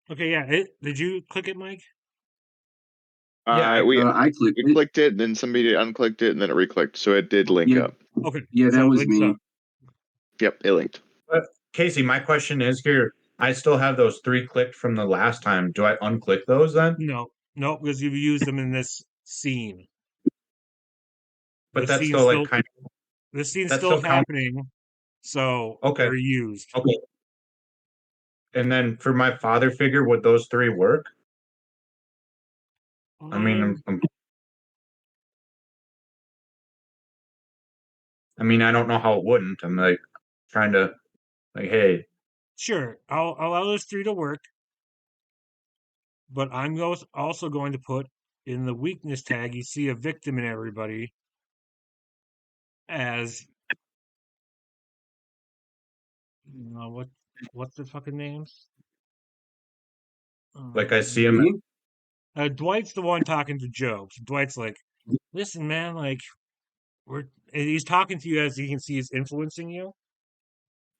Okay, yeah. Did you click it, Mike? Yeah, I clicked We it. clicked it, then somebody unclicked it, and then it reclicked. So it did link Yeah. up. Okay. Yeah, that so it was links me. up. Yep, it linked. Casey, my question is here. I still have those 3 clicked from the last time. Do I unclick those then? No, because you've used them in this scene. But The that's scene's still like kind of This scene's that's still still count. happening, so Okay. they're used. Okay. And then for my father figure, would those 3 work? I mean, I don't know how it wouldn't. I'm like trying to like, hey, sure. I'll allow those 3 to work, but I'm also going to put in the weakness tag. You see a victim in everybody as what's the fucking names? like I see him. Me? Dwight's the one talking to Joe. So Dwight's like, "Listen, man, like he's talking to you as he can see he's influencing you."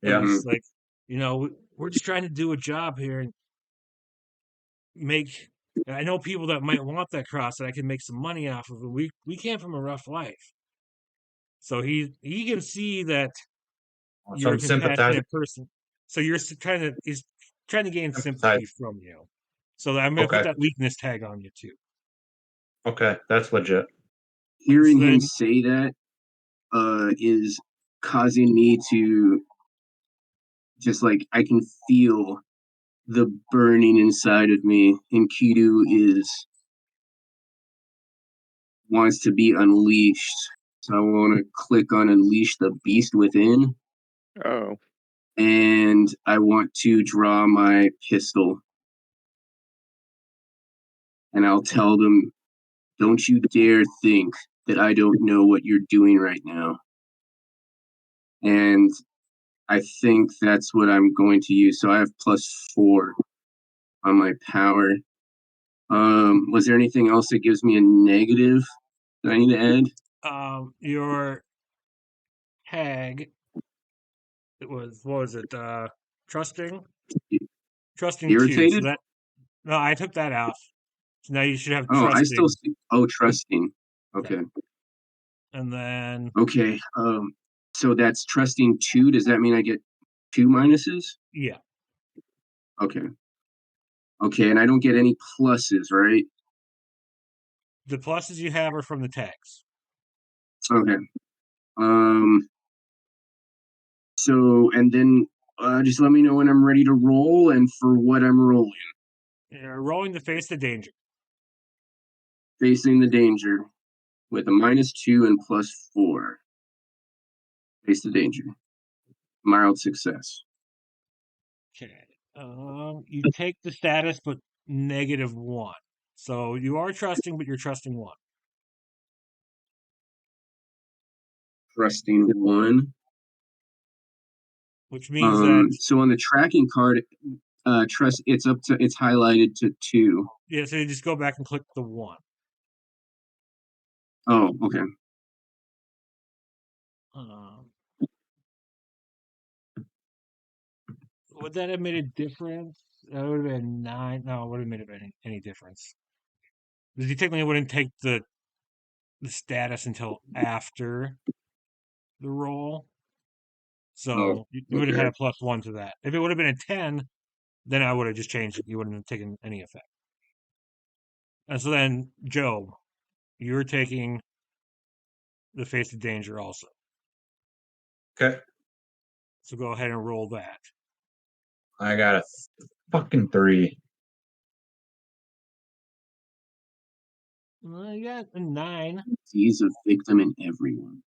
But Yeah. he's like, we're just trying to do a job here and make. I know people that might want that cross that I can make some money off of. We came from a rough life, so he can see that So you're a I'm sympathizing. compassionate person. So he's trying to gain sympathy Sympathize. from you. So I'm gonna put Okay. that weakness tag on you too. Okay, that's legit. Hearing So him then, say that is causing me to just like I can feel the burning inside of me. Enkidu is wants to be unleashed. So I want to click on unleash the beast within, Oh, and I want to draw my pistol, and I'll tell them, "Don't you dare think that I don't know what you're doing right now." And I think that's what I'm going to use. So I have +4 on my power. Was there anything else that gives me a negative that I need to add? your tag. It was what was it? Trusting, trusting 2. So Irritated? that no, I took that out. So now you should have Oh, I still trusting, see. Oh, trusting. Okay. and then Okay. So that's trusting 2. Does that mean I get 2 minuses? yeah, Okay. Okay, and I don't get any pluses, right? the pluses you have are from the tags. Okay. Um. So and then just let me know when I'm ready to roll and for what I'm rolling. You're rolling to face the danger. Facing the danger with a -2 and +4. Face the danger. Mild success. Okay. You take the status, but -1. So you are trusting, but you're trusting 1. Trusting 1. Which means that So on the tracking card, trust it's highlighted to 2. yeah. So you just go back and click the 1. Oh, okay. Um, would that have made a difference? That would have been 9. No, it would have made any difference. Because you technically wouldn't take the status until after the roll. So Oh, you would have had okay. a +1 to that. If it would have been a 10, then I would have just changed it. You wouldn't have taken any effect. And so then, Job, you're taking the face of danger also. Okay. So go ahead and roll that. I got a fucking 3. You got a 9. He's a victim in everyone.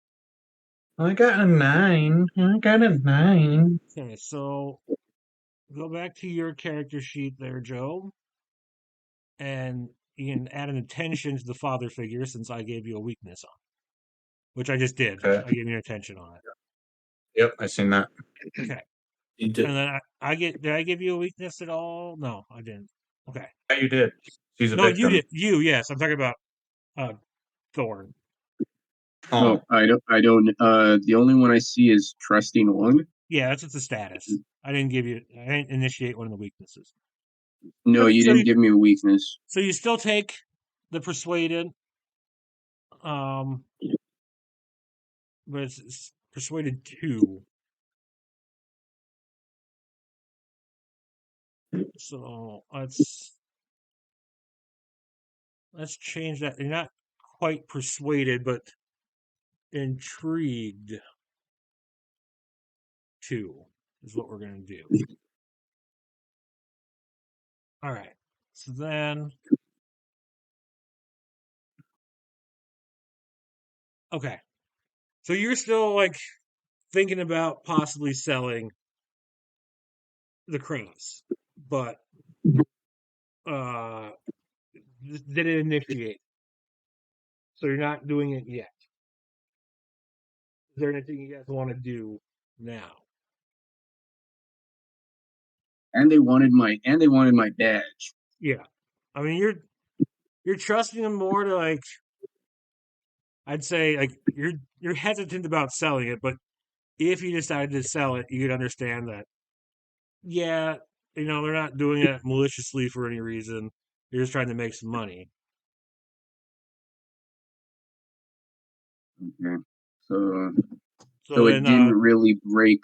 I got a 9. I got a 9. Okay, so go back to your character sheet there, Job. And you can add an attention to the father figure since I gave you a weakness on it, which I just did. Okay. I gave you an attention on it. Yep, I seen that. Okay. You And did. then did I give you a weakness at all? No, I didn't. Okay. Yeah, you did. She's a No, you victim. did. Yes. I'm talking about Thorn. Oh, I don't. The only one I see is trusting one. Yeah, that's just a status. I didn't initiate one of the weaknesses. No, you didn't give me a weakness. So you still take the persuaded, but it's persuaded 2. So let's change that. You're not quite persuaded, but intrigued 2 is what we're gonna do. All right. So then, okay. So you're still like thinking about possibly selling the cross, but did it initiate? So you're not doing it yet. Is there anything you guys want to do now? And they wanted my badge. Yeah. I mean, you're trusting them more to like. I'd say like you're hesitant about selling it, but if you decided to sell it, you'd understand that. Yeah, they're not doing it maliciously for any reason. They're just trying to make some money. Okay. So So it then, didn't really break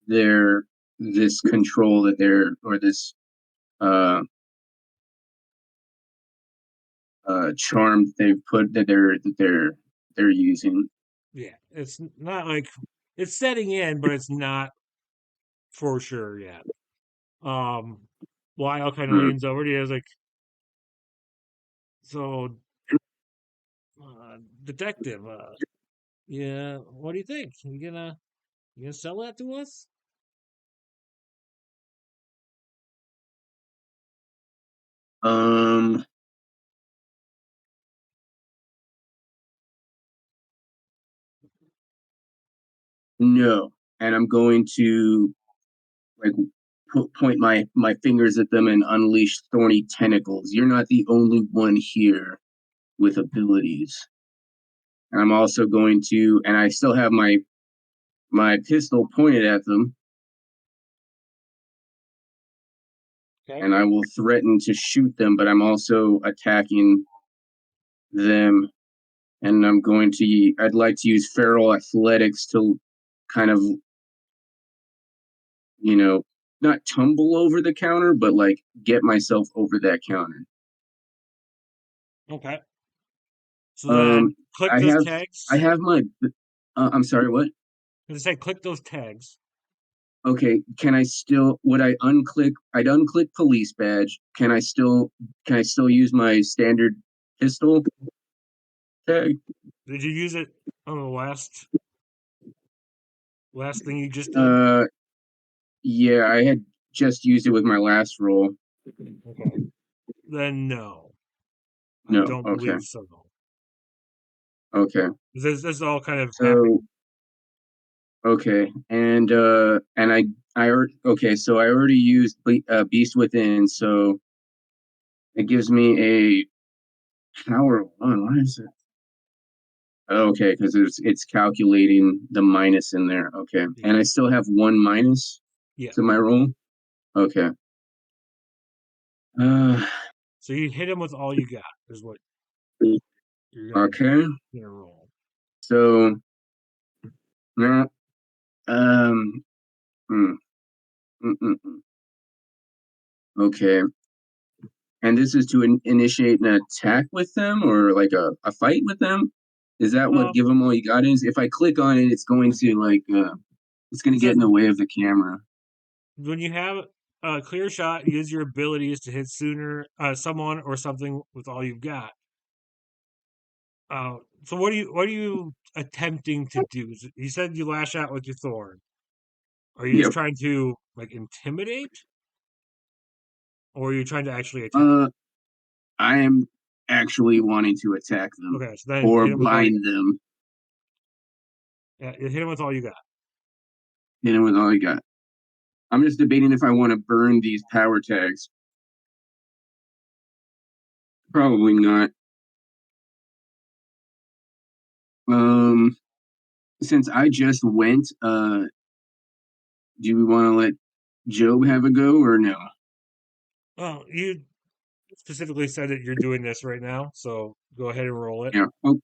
this control that this uh charm they've put that they're using. yeah, it's not like it's setting in, but it's not for sure yet. Lyle kind of leans over to you, is like, so, detective, yeah, what do you think? You gonna sell that to us? Um no. And I'm going to like point my fingers at them and unleash thorny tentacles. You're not the only one here with abilities. And I'm also going to, and I still have my pistol pointed at them, Okay. and I will threaten to shoot them, but I'm also attacking them, and I'd like to use feral athletics to kind of, not tumble over the counter, but like get myself over that counter. Okay. So then click I those have tags. I have my. I'm sorry. What? I say click those tags. Okay. Can I still? Would I unclick? I'd unclick police badge. Can I still use my standard pistol tag? Did you use it on the last thing you just did? Yeah, I had just used it with my last roll. Okay. Then no. I No. don't Okay. believe so. Okay. This all kind of So happened. okay, and okay. So I already used Beast Within, so it gives me a power 1. Why is it? Okay, because it's calculating the minus in there. Okay, Yeah. and I still have 1 minus Yeah. to my roll. Okay. So So you hit him with all you got. Is what you're gonna roll. So now, mm, mm, mm, mm. Okay. And this is to initiate an attack with them or like a fight with them? Is that what give them all you got is? If I click on it, it's going to like it's going to get in the way of the camera. When you have a clear shot, use your abilities to hit sooner someone or something with all you've got. So what are you attempting to do? You said you lash out with your Thorn. Are you just trying to like intimidate? Or are you trying to actually attack? I am actually wanting to attack them. Okay, so then or hit him with bind them. Yeah, hit him with all you got. Hit him with all you got. I'm just debating if I want to burn these power tags. Probably not. Since I just went, do we want to let Job have a go or no? Well, you specifically said that you're doing this right now, so go ahead and roll it. Yeah. Oh,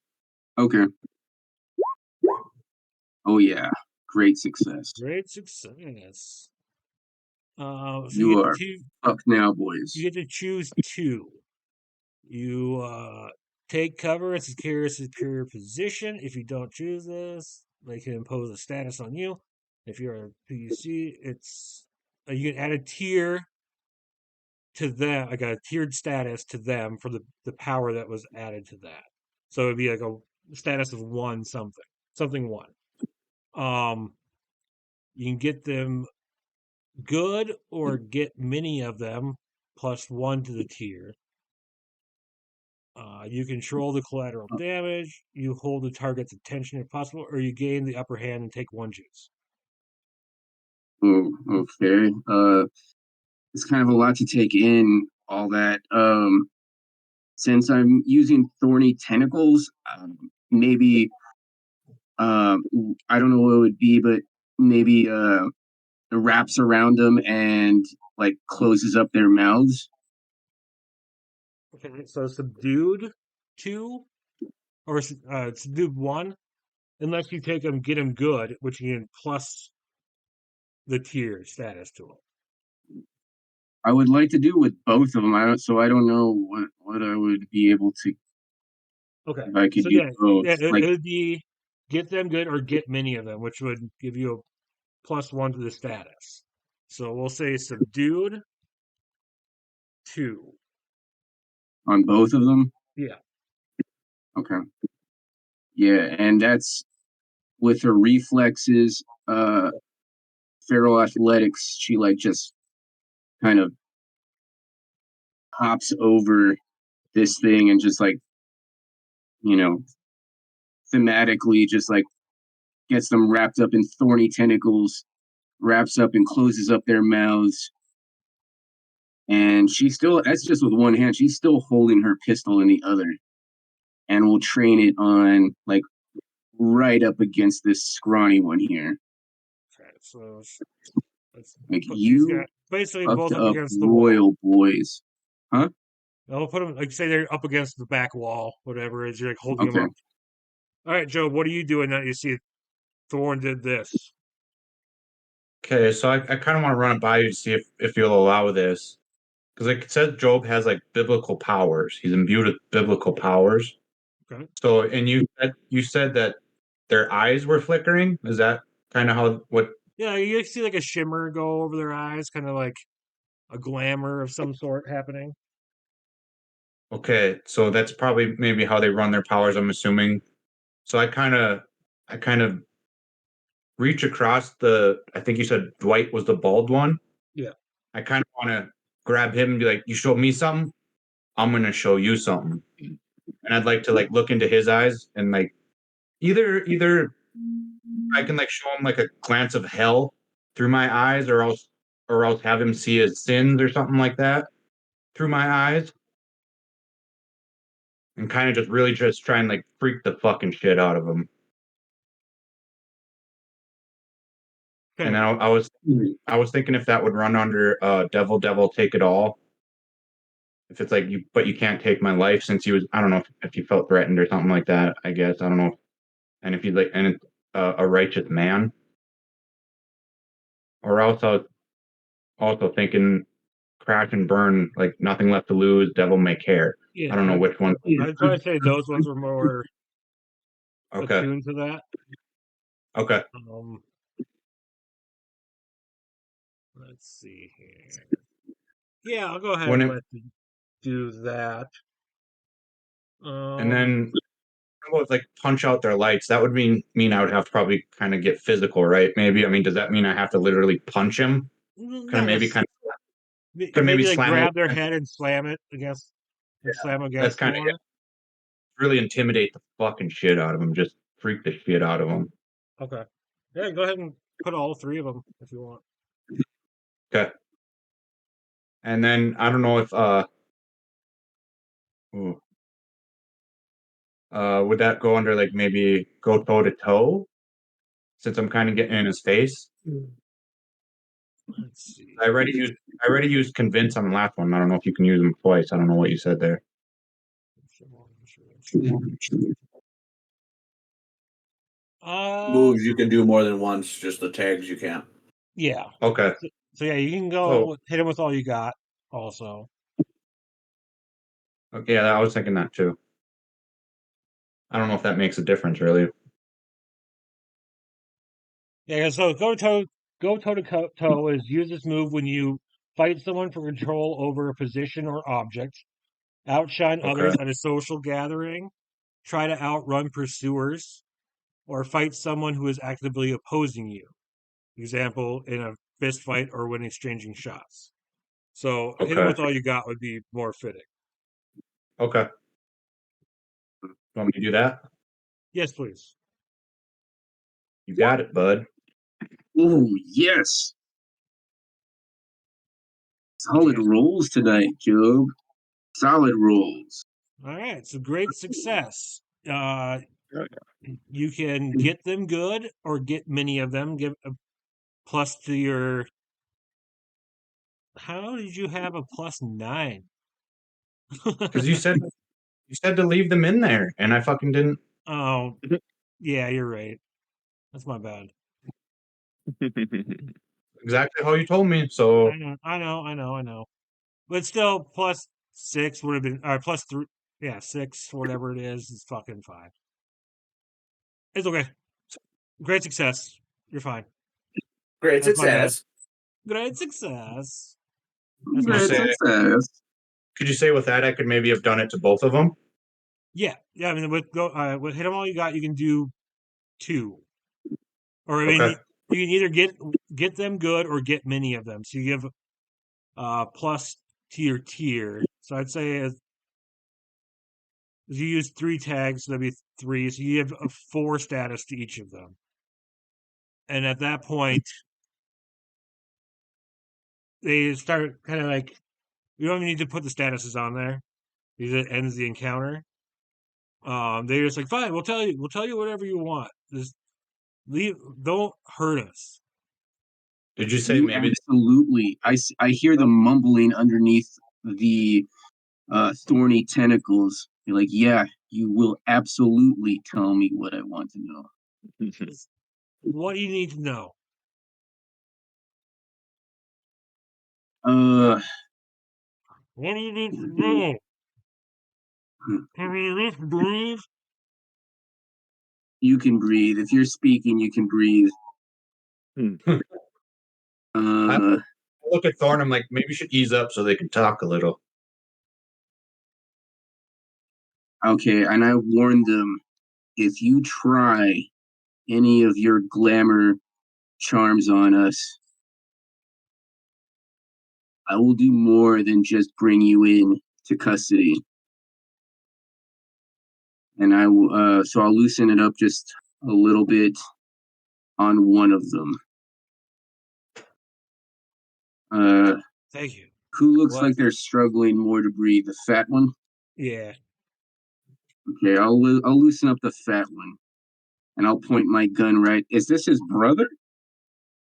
okay. Oh yeah, great success. Great success. So you are fuck now, boys. You get to choose two. You take cover and secure a secure position. If you don't choose this, they can impose a status on you. If you're a PUC, it's you can add a tier to them, like a tiered status to them for the power that was added to that. So it'd be like a status of one something one. You can get them good or get many of them plus one to the tier. You control the collateral damage. You hold the target's attention if possible, or you gain the upper hand and take one juice. Oh, okay. It's kind of a lot to take in. All that. Since I'm using thorny tentacles, maybe I don't know what it would be, but maybe it wraps around them and like closes up their mouths. Okay, so subdued 2 or subdued 1, unless you take them, get them good, which you can plus the tier status to them. I would like to do with both of them. I don't know what I would be able to. Okay, if I could so do both. it Like, would be get them good or get many of them, which would give you a plus 1 to the status. So we'll say subdued 2. on both of them. Yeah. Okay. Yeah, and that's with her reflexes, feral athletics. She like just kind of hops over this thing and just like, you know, thematically just like gets them wrapped up in thorny tentacles, wraps up and closes up their mouths. And that's just with one hand. She's still holding her pistol in the other. And we'll train it on like right up against this scrawny one here. Okay, so let's like put you these guys basically up both to up up against the royal wall. boys. Huh? I'll put them like say they're up against the back wall, whatever it is. You're like holding them up. All right, Joe, what are you doing now? You see Thorn did this. Okay, so I kind of want to run it by you to see if you'll allow this. Because like it says Job has like biblical powers. He's imbued with biblical powers. Okay. So and you said that their eyes were flickering? Is that kind of how what Yeah, you see like a shimmer go over their eyes, kind of like a glamour of some sort happening. Okay, so that's probably maybe how they run their powers, I'm assuming. So I kind of reach across I think you said Dwight was the bald one. Yeah. I kind of want to grab him and be like, "You showed me something, I'm gonna show you something." And I'd like to like look into his eyes and like either I can like show him like a glance of hell through my eyes, or else have him see his sins or something like that through my eyes, and kind of just really just try and like freak the fucking shit out of him. Okay. And I was thinking if that would run under Devil Devil Take It All. if it's like but you can't take my life since he was. I don't know if you felt threatened or something like that. I guess I don't know. And if you like, and it's a righteous man, or else I was also thinking crash and burn, like nothing left to lose, devil may care. I don't know which one. I'd probably say those ones were more Okay. attuned to that. Okay. Let's see here. Yeah, I'll go ahead When and it, let you do that. and then how about like punch out their lights? That would mean I would have to probably kind of get physical, right? Maybe. I mean, does that mean I have to literally punch him? Not necessarily. Could maybe like slam him grab their head and slam it against, slam That's against kind them of really intimidate the fucking shit out of him. Just freak the shit out of him. Okay. Yeah, go ahead and put all three of them if you want. Okay. And then I don't know if would that go under like maybe go toe to toe? Since I'm kind of getting in his face. Let's see. I already used convince on the last one. I don't know if you can use them twice. I don't know what you said there. Moves you can do more than once, just the tags you can't. Yeah. Okay. So yeah, you can go hit him with all you got also. Okay, yeah, I was thinking that too. I don't know if that makes a difference really. Yeah, so go toe to toe is use this move when you fight someone for control over a position or object, outshine others at a social gathering, try to outrun pursuers, or fight someone who is actively opposing you. Example, in a fist fight or when exchanging shots. So hit him with all you got would be more fitting. Okay. You want me to do that? Yes, please. You got it, bud. Oh, yes. Solid rolls tonight, Job. Solid rolls. All right, it's a great success. You can get them good or get many of them. Give a plus to your. How did you have a +9? Because you said to leave them in there, and I fucking didn't. Oh, yeah, you're right. That's my bad. Exactly how you told me. So I know. But still, +6 would have been, or +3, yeah, 6, whatever it is fucking fine. It's okay. Great success. You're fine. Great That's my bad. success. Great success. Could you say with that I could maybe have done it to both of them? Yeah. I mean, with hit them all you got, you can do 2, or I mean, you can either get them good or get many of them. So you give plus to your tier. So I'd say as you use 3 tags, so that'd be 3. So you give a 4 status to each of them. And at that point, they start kind of like, you don't even need to put the statuses on there because it ends the encounter. They're just like, fine, we'll tell you whatever you want. Just leave, don't hurt us. Did you say maybe? Absolutely. I hear them mumbling underneath the thorny tentacles. You're like, yeah, you will absolutely tell me what I want to know. What do you need to know? What do you need to know? Can we at least breathe? You can breathe. If you're speaking, you can breathe. I look at Thorn. I'm like, maybe you should ease up so they can talk a little. Okay, and I warned them, if you try any of your glamour charms on us, I will do more than just bring you in to custody. And I will, so I'll loosen it up just a little bit on one of them. Thank you. Who looks like they're struggling more to breathe? The fat one? Yeah. Okay, I'll loosen up the fat one, and I'll point my gun right. Is this his brother?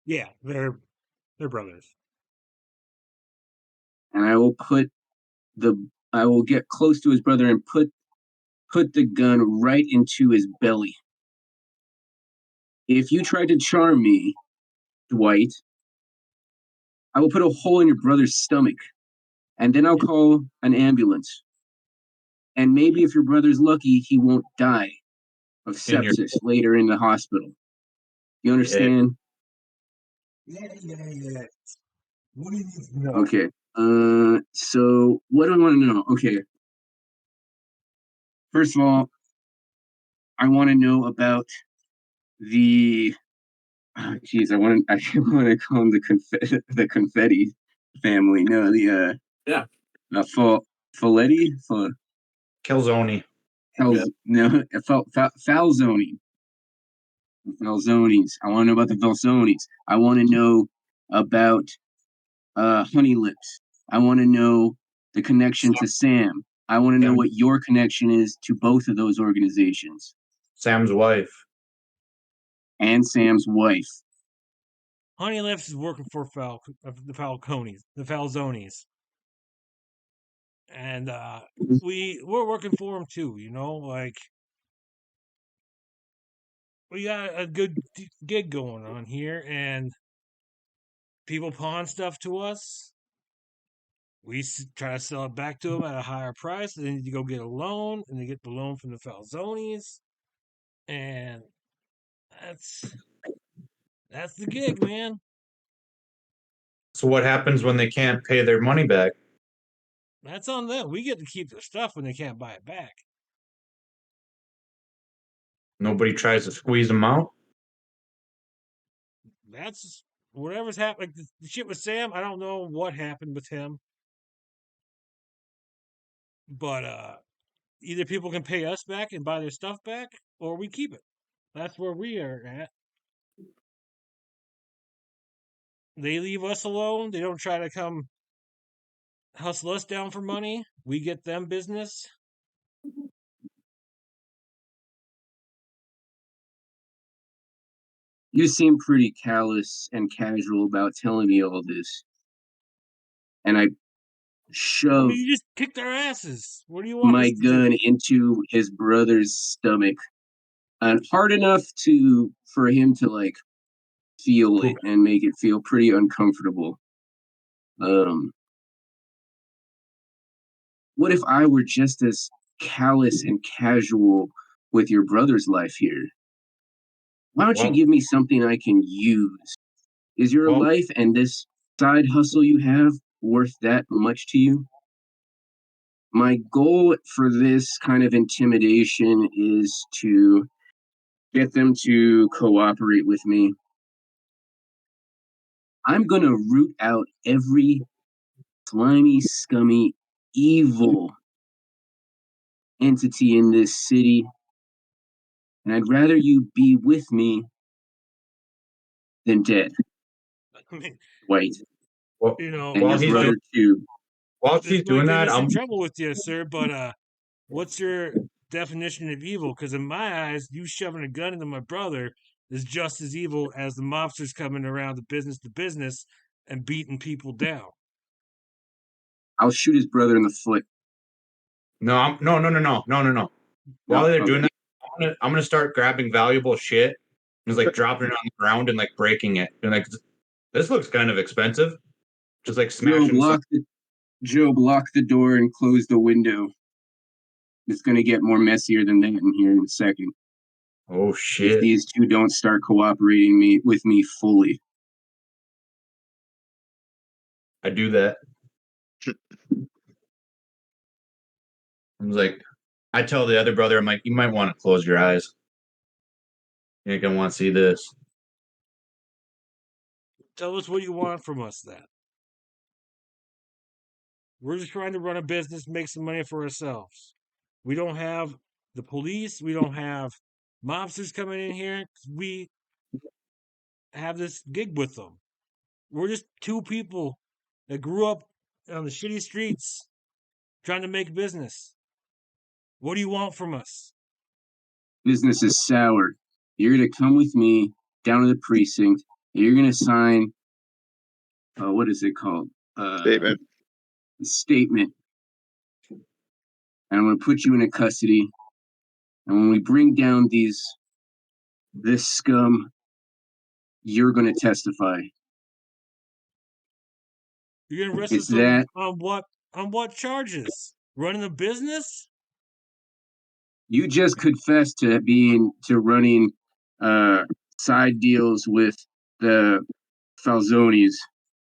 Yeah, they're brothers. And I will put I will get close to his brother and put the gun right into his belly. If you try to charm me, Dwight, I will put a hole in your brother's stomach, and then I'll call an ambulance. And maybe if your brother's lucky, he won't die of sepsis later in the hospital. You understand? Yeah. What do you need to know? Okay. So what do I want to know? Okay. First of all, I want to know about the. Geez, I want to call them the confetti family. No, the Yeah. Folletti, Calzone. no, Falzoni. Falzonis. I want to know about the Falzonis. I want to know about Honey Lips. I want to know the connection to Sam. I want to know what your connection is to both of those organizations. Sam's wife. And Sam's wife. Honey Lips is working for the Falzonis. And we're working for them too, you know, like we got a good gig going on here, and people pawn stuff to us. We try to sell it back to them at a higher price, and then you go get a loan, and you get the loan from the Falzonis, and that's the gig, man. So what happens when they can't pay their money back? That's on them. We get to keep their stuff when they can't buy it back. Nobody tries to squeeze them out? That's whatever's happened. Like the shit with Sam, I don't know what happened with him, but either people can pay us back and buy their stuff back, or we keep it. That's where we are at. They leave us alone. They don't try to come hustle us down for money. We get them business. You seem pretty callous and casual about telling me all this. And I shoved You just kicked our asses. What do you want my us to gun do? into his brother's stomach. And hard enough for him to like feel it and make it feel pretty uncomfortable. What if I were just as callous and casual with your brother's life here? Why don't you give me something I can use? Is your life and this side hustle you have worth that much to you? My goal for this kind of intimidation is to get them to cooperate with me. I'm going to root out every slimy, scummy, evil entity in this city. And I'd rather you be with me than dead. I mean, White. you know, And your brother too. While this she's might doing get that, us in trouble with you, sir, but what's your definition of evil? Because in my eyes, you shoving a gun into my brother is just as evil as the mobsters coming around the business and beating people down. I'll shoot his brother in the foot. No. While they're doing that, I'm gonna start grabbing valuable shit and just like dropping it on the ground and like breaking it. And like, this looks kind of expensive. Just like smashing Joe, lock the door and close the window. It's gonna get more messier than that in here in a second. Oh shit. If these two don't start cooperating with me fully. I do that. I was like, I tell the other brother, I'm like, you might want to close your eyes. You ain't gonna want to see this. Tell us what you want from us then. We're just trying to run a business, make some money for ourselves. We don't have the police. We don't have mobsters coming in here. We have this gig with them. We're just two people that grew up on the shitty streets trying to make business. What do you want from us? Business is sour. You're gonna come with me down to the precinct. You're gonna sign what is it called? Statement. Statement. and I'm going to put you in custody. And when we bring down this scum, you're going to testify. You're gonna arrest It's us that on what charges? Running a business? you just confessed to running side deals with the Falzonis.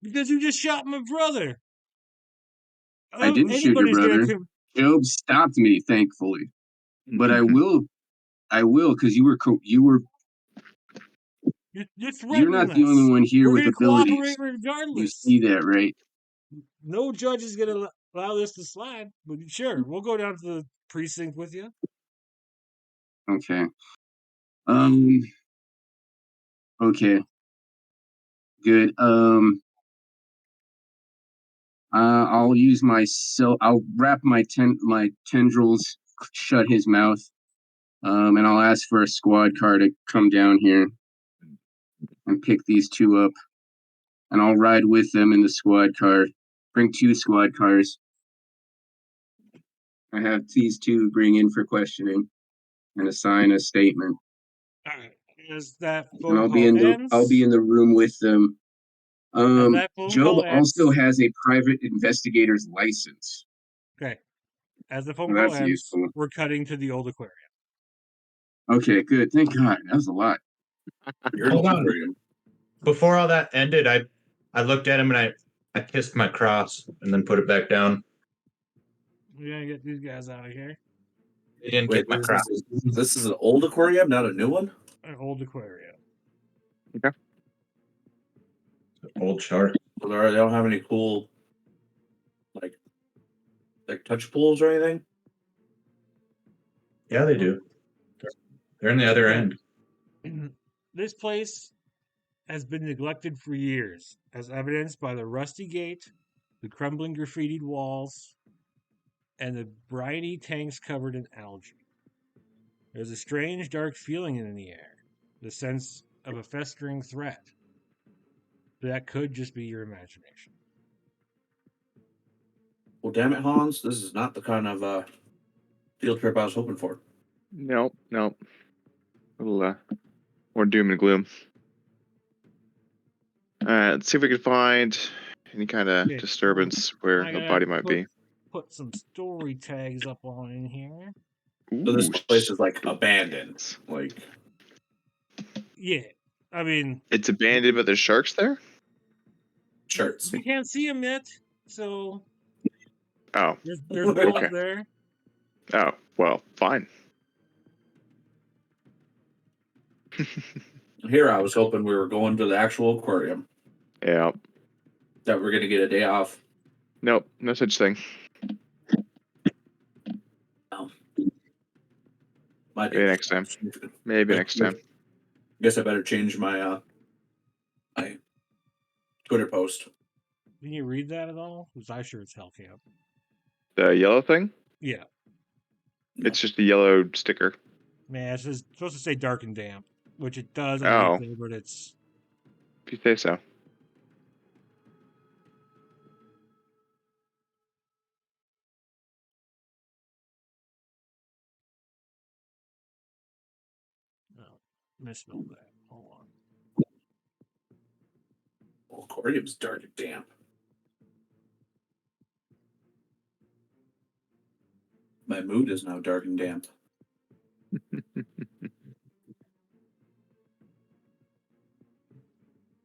Because you just shot my brother. I didn't shoot your Anybody's brother. gonna Job stopped me, thankfully. But I will, because you were you're you're threatening not the us. only one here We're with gonna abilities. cooperate regardless. You see that, right? No judge is gonna allow this to slide. But sure, we'll go down to the precinct with you. Okay. Okay. Good. I'll use I'll wrap my tendrils, shut his mouth, and I'll ask for a squad car to come down here and pick these two up, and I'll ride with them in the squad car. Bring 2 squad cars. I have these 2 bring in for questioning and assign a statement. All right. As that And phone I'll call ends, be in the room with them. that phone Job call also ends. has a private investigator's license. Okay. As the phone Well, call that's ends, useful. we're cutting to the old aquarium. Okay, good. Thank God. That was a lot. You're Hold in on. freedom. Before all that ended, I looked at him and I kissed my cross and then put it back down. We gotta get these guys out of here. He didn't Wait, get my cross. this is an old aquarium, not a new one? An old aquarium. Old shark. So they don't have any cool, like touch pools or anything? Yeah, they do. They're in the other end. This place has been neglected for years, as evidenced by the rusty gate, the crumbling graffitied walls, and the briny tanks covered in algae. There's a strange, dark feeling in the air, the sense of a festering threat. That could just be your imagination. Well, damn it, Hans, this is not the kind of field trip I was hoping for. Nope. A little more doom and gloom. Let's see if we can find any kind of Okay, disturbance where I a gotta body might be. put some story tags up on in here. So this Ooh, place is like abandoned. Like, Yeah, I mean, it's abandoned, but there's sharks there. shirts. you can't see them yet, so Oh, there's walls okay. there. Oh, well, fine. Here I was hoping we were going to the actual aquarium. Yeah. That we're gonna get a day off. Nope, no such thing. My Maybe next time. Maybe next time. Guess I better change my my Twitter post. Can you read that at all? Because I sure as hell can't. The yellow thing? Yeah, It's just a yellow sticker. man, it's supposed to say dark and damp, which it does Oh. underneath there, but it's If you say so. misspelled that. Hold on. Well, aquarium's dark and damp. My mood is now dark and damp.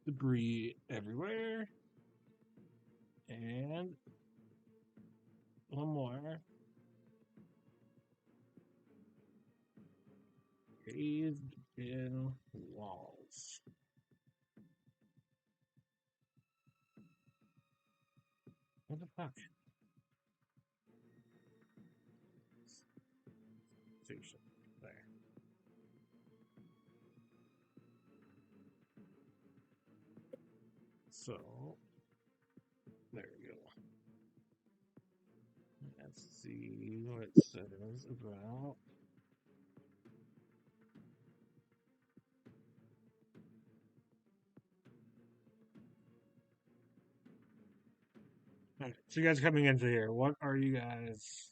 Debris everywhere. And one more. Bathed in walls. What the fuck? Station. There. So, there we go. Let's see what it says about. Okay, so you guys coming into here. What are you guys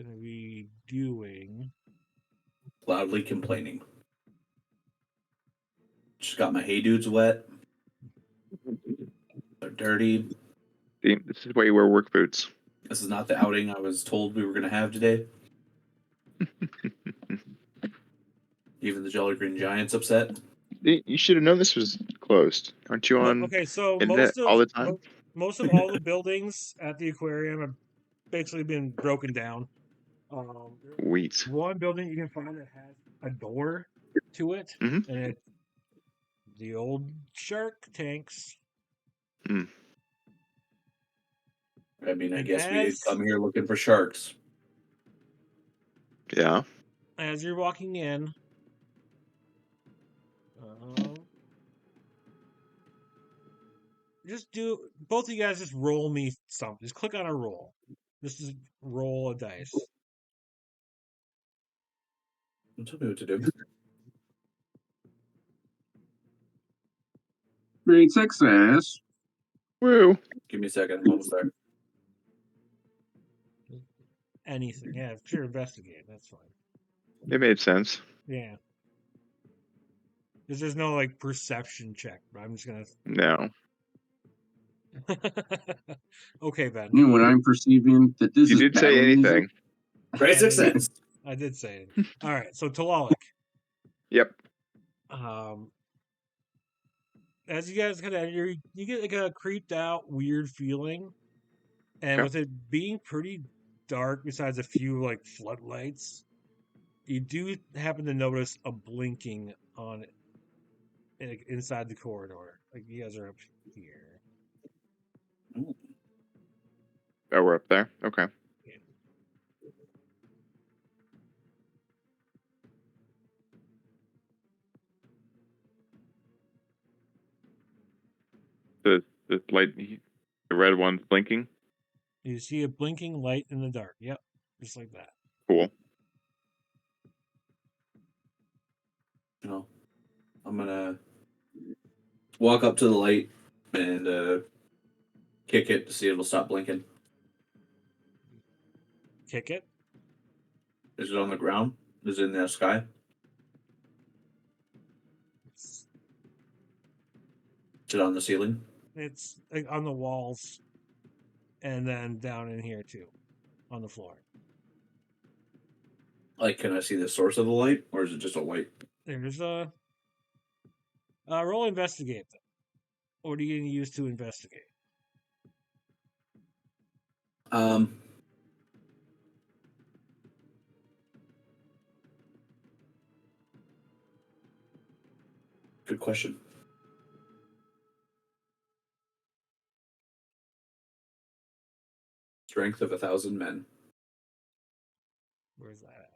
gonna be doing. Loudly complaining. Just got my hey dudes wet. They're dirty. See, this is why you wear work boots. This is not the outing I was told we were going to have today. Even the Jolly Green Giant's upset. You should have known this was closed. Aren't you on Okay, so internet all the time? most of all the buildings at the aquarium have basically been broken down. Sweet. One building you can find that has a door to it, Mhm. and it's the old shark tanks. I mean, I And guess we did as- come here looking for sharks. Yeah. As you're walking in, both of you guys just roll me something. Just click on a roll. Just roll a dice. Tell me what to do. Great success. Woo. Give me a second. I'm almost there. Anything. Yeah, sure, investigate. That's fine. It made sense. Yeah. Because there's no like perception check, but I'm just gonna. No. Okay, Ben. You know what I'm perceiving? That this You is did say battle music. anything. Great I did- success. I did say it. All right, so Talalik. Yep. As you guys kind of you get like a creeped out, weird feeling, and Okay. with it being pretty dark, besides a few like floodlights, you do happen to notice a blinking on it, like, inside the corridor. Like you guys are up here. Oh, we're up there. Okay. The light, the red one's blinking. You see a blinking light in the dark. Yep, just like that. Cool. You know, I'm gonna walk up to the light and kick it to see if it'll stop blinking. Kick it. Is it on the ground? Is it in the sky? Is it on the ceiling? It's like on the walls, and then down in here too, on the floor. Like, can I see the source of the light, or is it just a light? There's a roll investigate. What are you going to use to investigate? Good question. Strength of 1,000 men. Where's that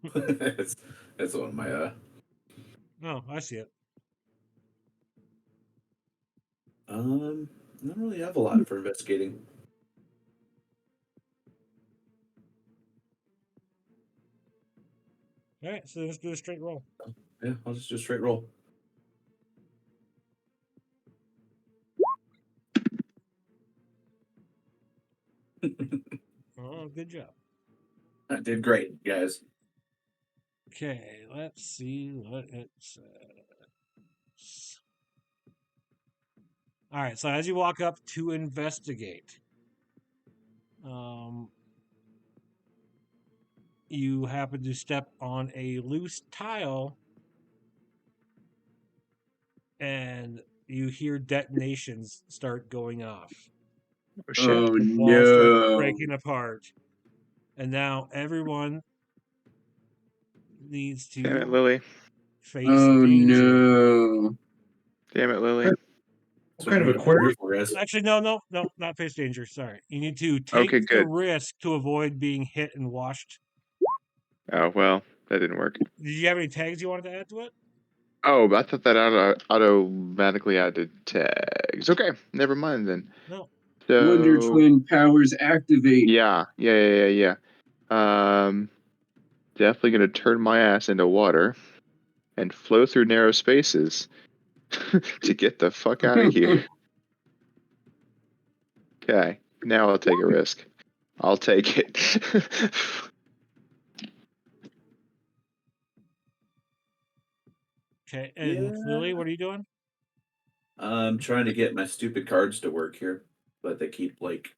at? That's one of my Oh, I see it. I don't really have a lot for investigating. All right, so let's do a straight roll. Yeah, I'll just do a straight roll. Oh, good job. I did great, guys. Okay, let's see what it says. All right, so as you walk up to investigate, you happen to step on a loose tile, and you hear detonations start going off. Oh shit. Oh The wall starts no! breaking apart, and now everyone needs Damn it, to Lily. face Oh danger. no! Damn it, Lily. What kind of aquarium for guys? Actually, no, not face danger. Sorry, you need to take Okay, the good. risk to avoid being hit and washed. Oh well, that didn't work. Did you have any tags you wanted to add to it? Oh, but I thought that automatically added tags. Okay, never mind then. No. So Wonder Twin powers activate. yeah. Definitely gonna turn my ass into water and flow through narrow spaces to get the fuck out of here. Okay, now I'll take a risk. I'll take it. Okay, and Lily, what are you doing? I'm trying to get my stupid cards to work here, but they keep like.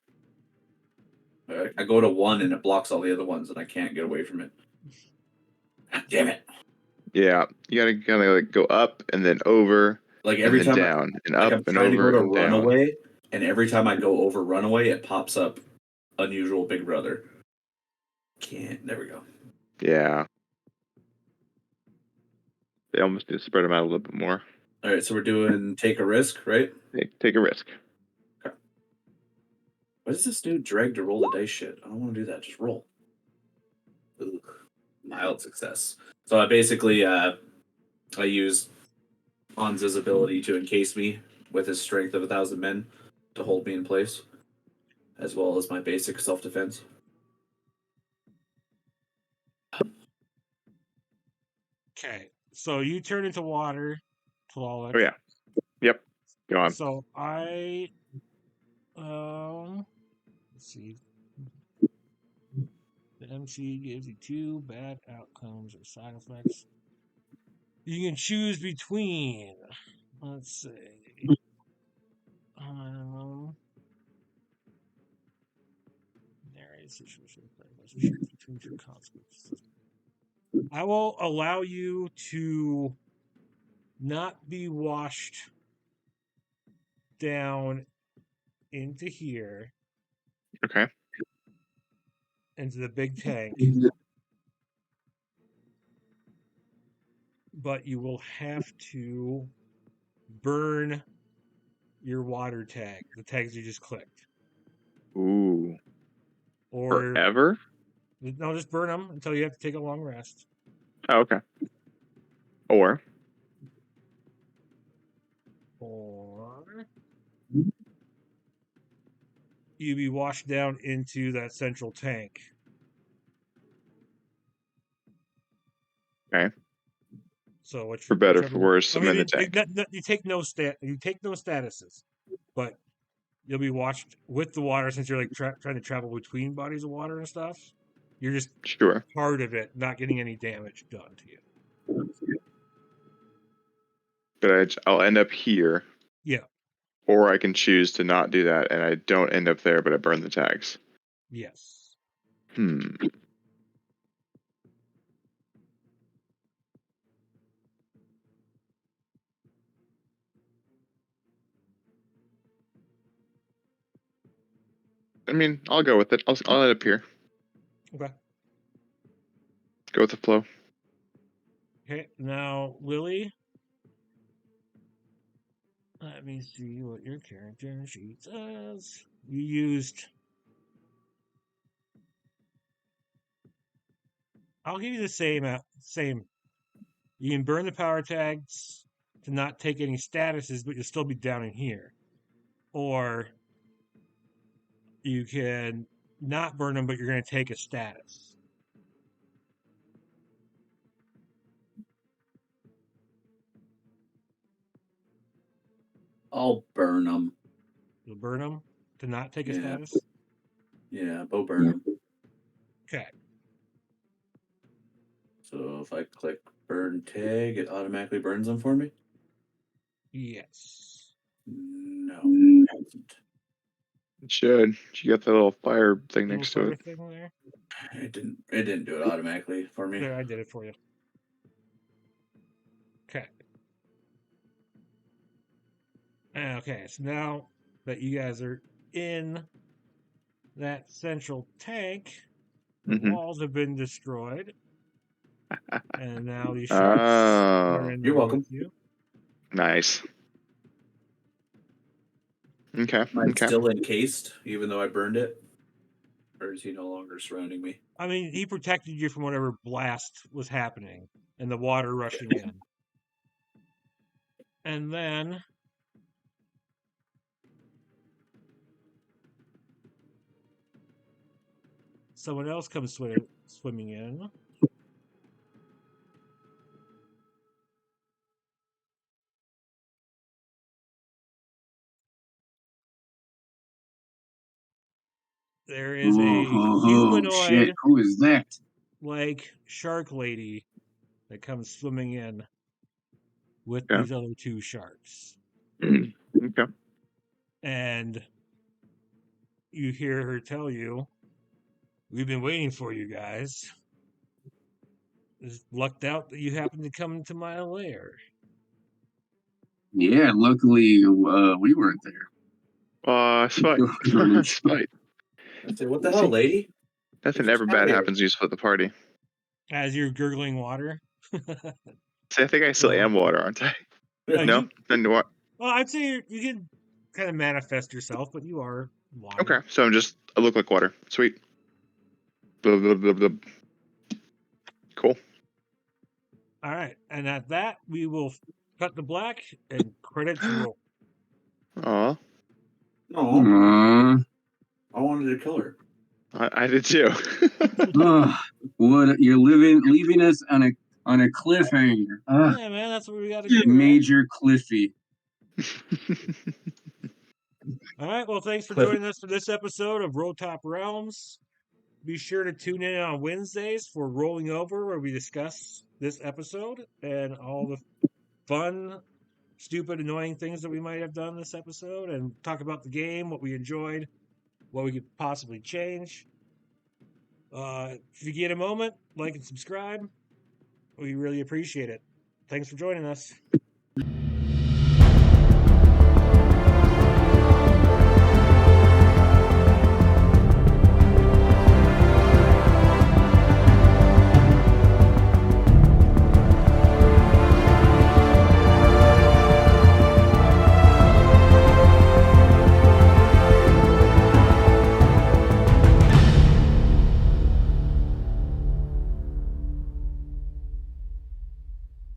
I go to one and it blocks all the other ones, and I can't get away from it. God damn it! Yeah, you gotta kind of like go up and then over, Like and every then time, down, and like up I'm and trying to go over to and down. runaway, and every time I go over runaway, it pops up unusual Big Brother. Can't. There we go. Yeah, they almost need to spread them out a little bit more. All right, so we're doing take a risk, right? Take a risk. What does this do? Drag to roll the dice shit. I don't want to do that. Just roll. Ugh. Mild success. So I basically I use Hans's ability to encase me with his strength of 1,000 men to hold me in place, as well as my basic self-defense. Okay, so you turn into water, Tlaloc. Oh yeah. Yep. Go on. So I, let's see. The MC gives you 2 bad outcomes or side effects. You can choose between. Let's see. Narrate situation between 2 consequences. I will allow you to not be washed down into here, Okay. into the big tank, but you will have to burn your water tag, the tags you just clicked. Ooh. Or Forever? no, just burn them until you have to take a long rest. Oh, okay. Or you be washed down into that central tank. okay. So which, For better, whichever. for worse, I I'm in mean, the tank. you take no statuses, but you'll be washed with the water since you're like trying to travel between bodies of water and stuff. You're just Sure. part of it, not getting any damage done to you. But I'll end up here. Yeah. Or I can choose to not do that, and I don't end up there, but I burn the tags. Yes. I mean, I'll go with it. I'll end up here. Okay. Go with the flow. Okay. Now, Lily. Let me see what your character sheet says. You used. I'll give you the same. You can burn the power tags to not take any statuses, but you'll still be down in here. Or you can not burn them, but you're going to take a status. I'll burn them. You'll burn them to not take a Yeah. status? Yeah, Bo burn them. Okay. So if I click burn tag, it automatically burns them for me? Yes. No. It should. You got the little fire thing Little next to fire it. thing there? It didn't do it automatically for me. There, I did it for you. Okay. Okay, so now that you guys are in that central tank, the walls have been destroyed. And now these sharks are in You're there welcome. with you. Nice. Okay. Am I Okay. still encased, even though I burned it? Or is he no longer surrounding me? I mean, he protected you from whatever blast was happening and the water rushing in. And then someone else comes swimming in. there is a Oh, shit. humanoid Who is that? like shark lady that comes swimming in with Yeah. these other two sharks. Okay. And you hear her tell you, "We've been waiting for you guys. It's lucked out that you happened to come into my lair." Yeah, luckily we weren't there. Spite. Spite. I say, what the hell, lady? Nothing Get ever your bad cat here. happens when you split the party. As you're gurgling water. See, I think I still am water, aren't I? No? Then what? Well, I'd say you can kind of manifest yourself, but you are water. Okay, so I look like water. Sweet. Blah, blah, blah, blah. Cool. All right, and at that we will cut to black and credits roll. Aw, No, Uh, I wanted to kill her. I did too. what you're leaving us on a cliffhanger. Yeah, man, that's what we got to do. Right? Major Cliffy. All right, well, thanks for Cliff- joining us for this episode of Rolltop Realms. Be sure to tune in on Wednesdays for Rolling Over, where we discuss this episode and all the fun, stupid, annoying things that we might have done this episode, and talk about the game, what we enjoyed, what we could possibly change. If you get a moment, like and subscribe. We really appreciate it. Thanks for joining us.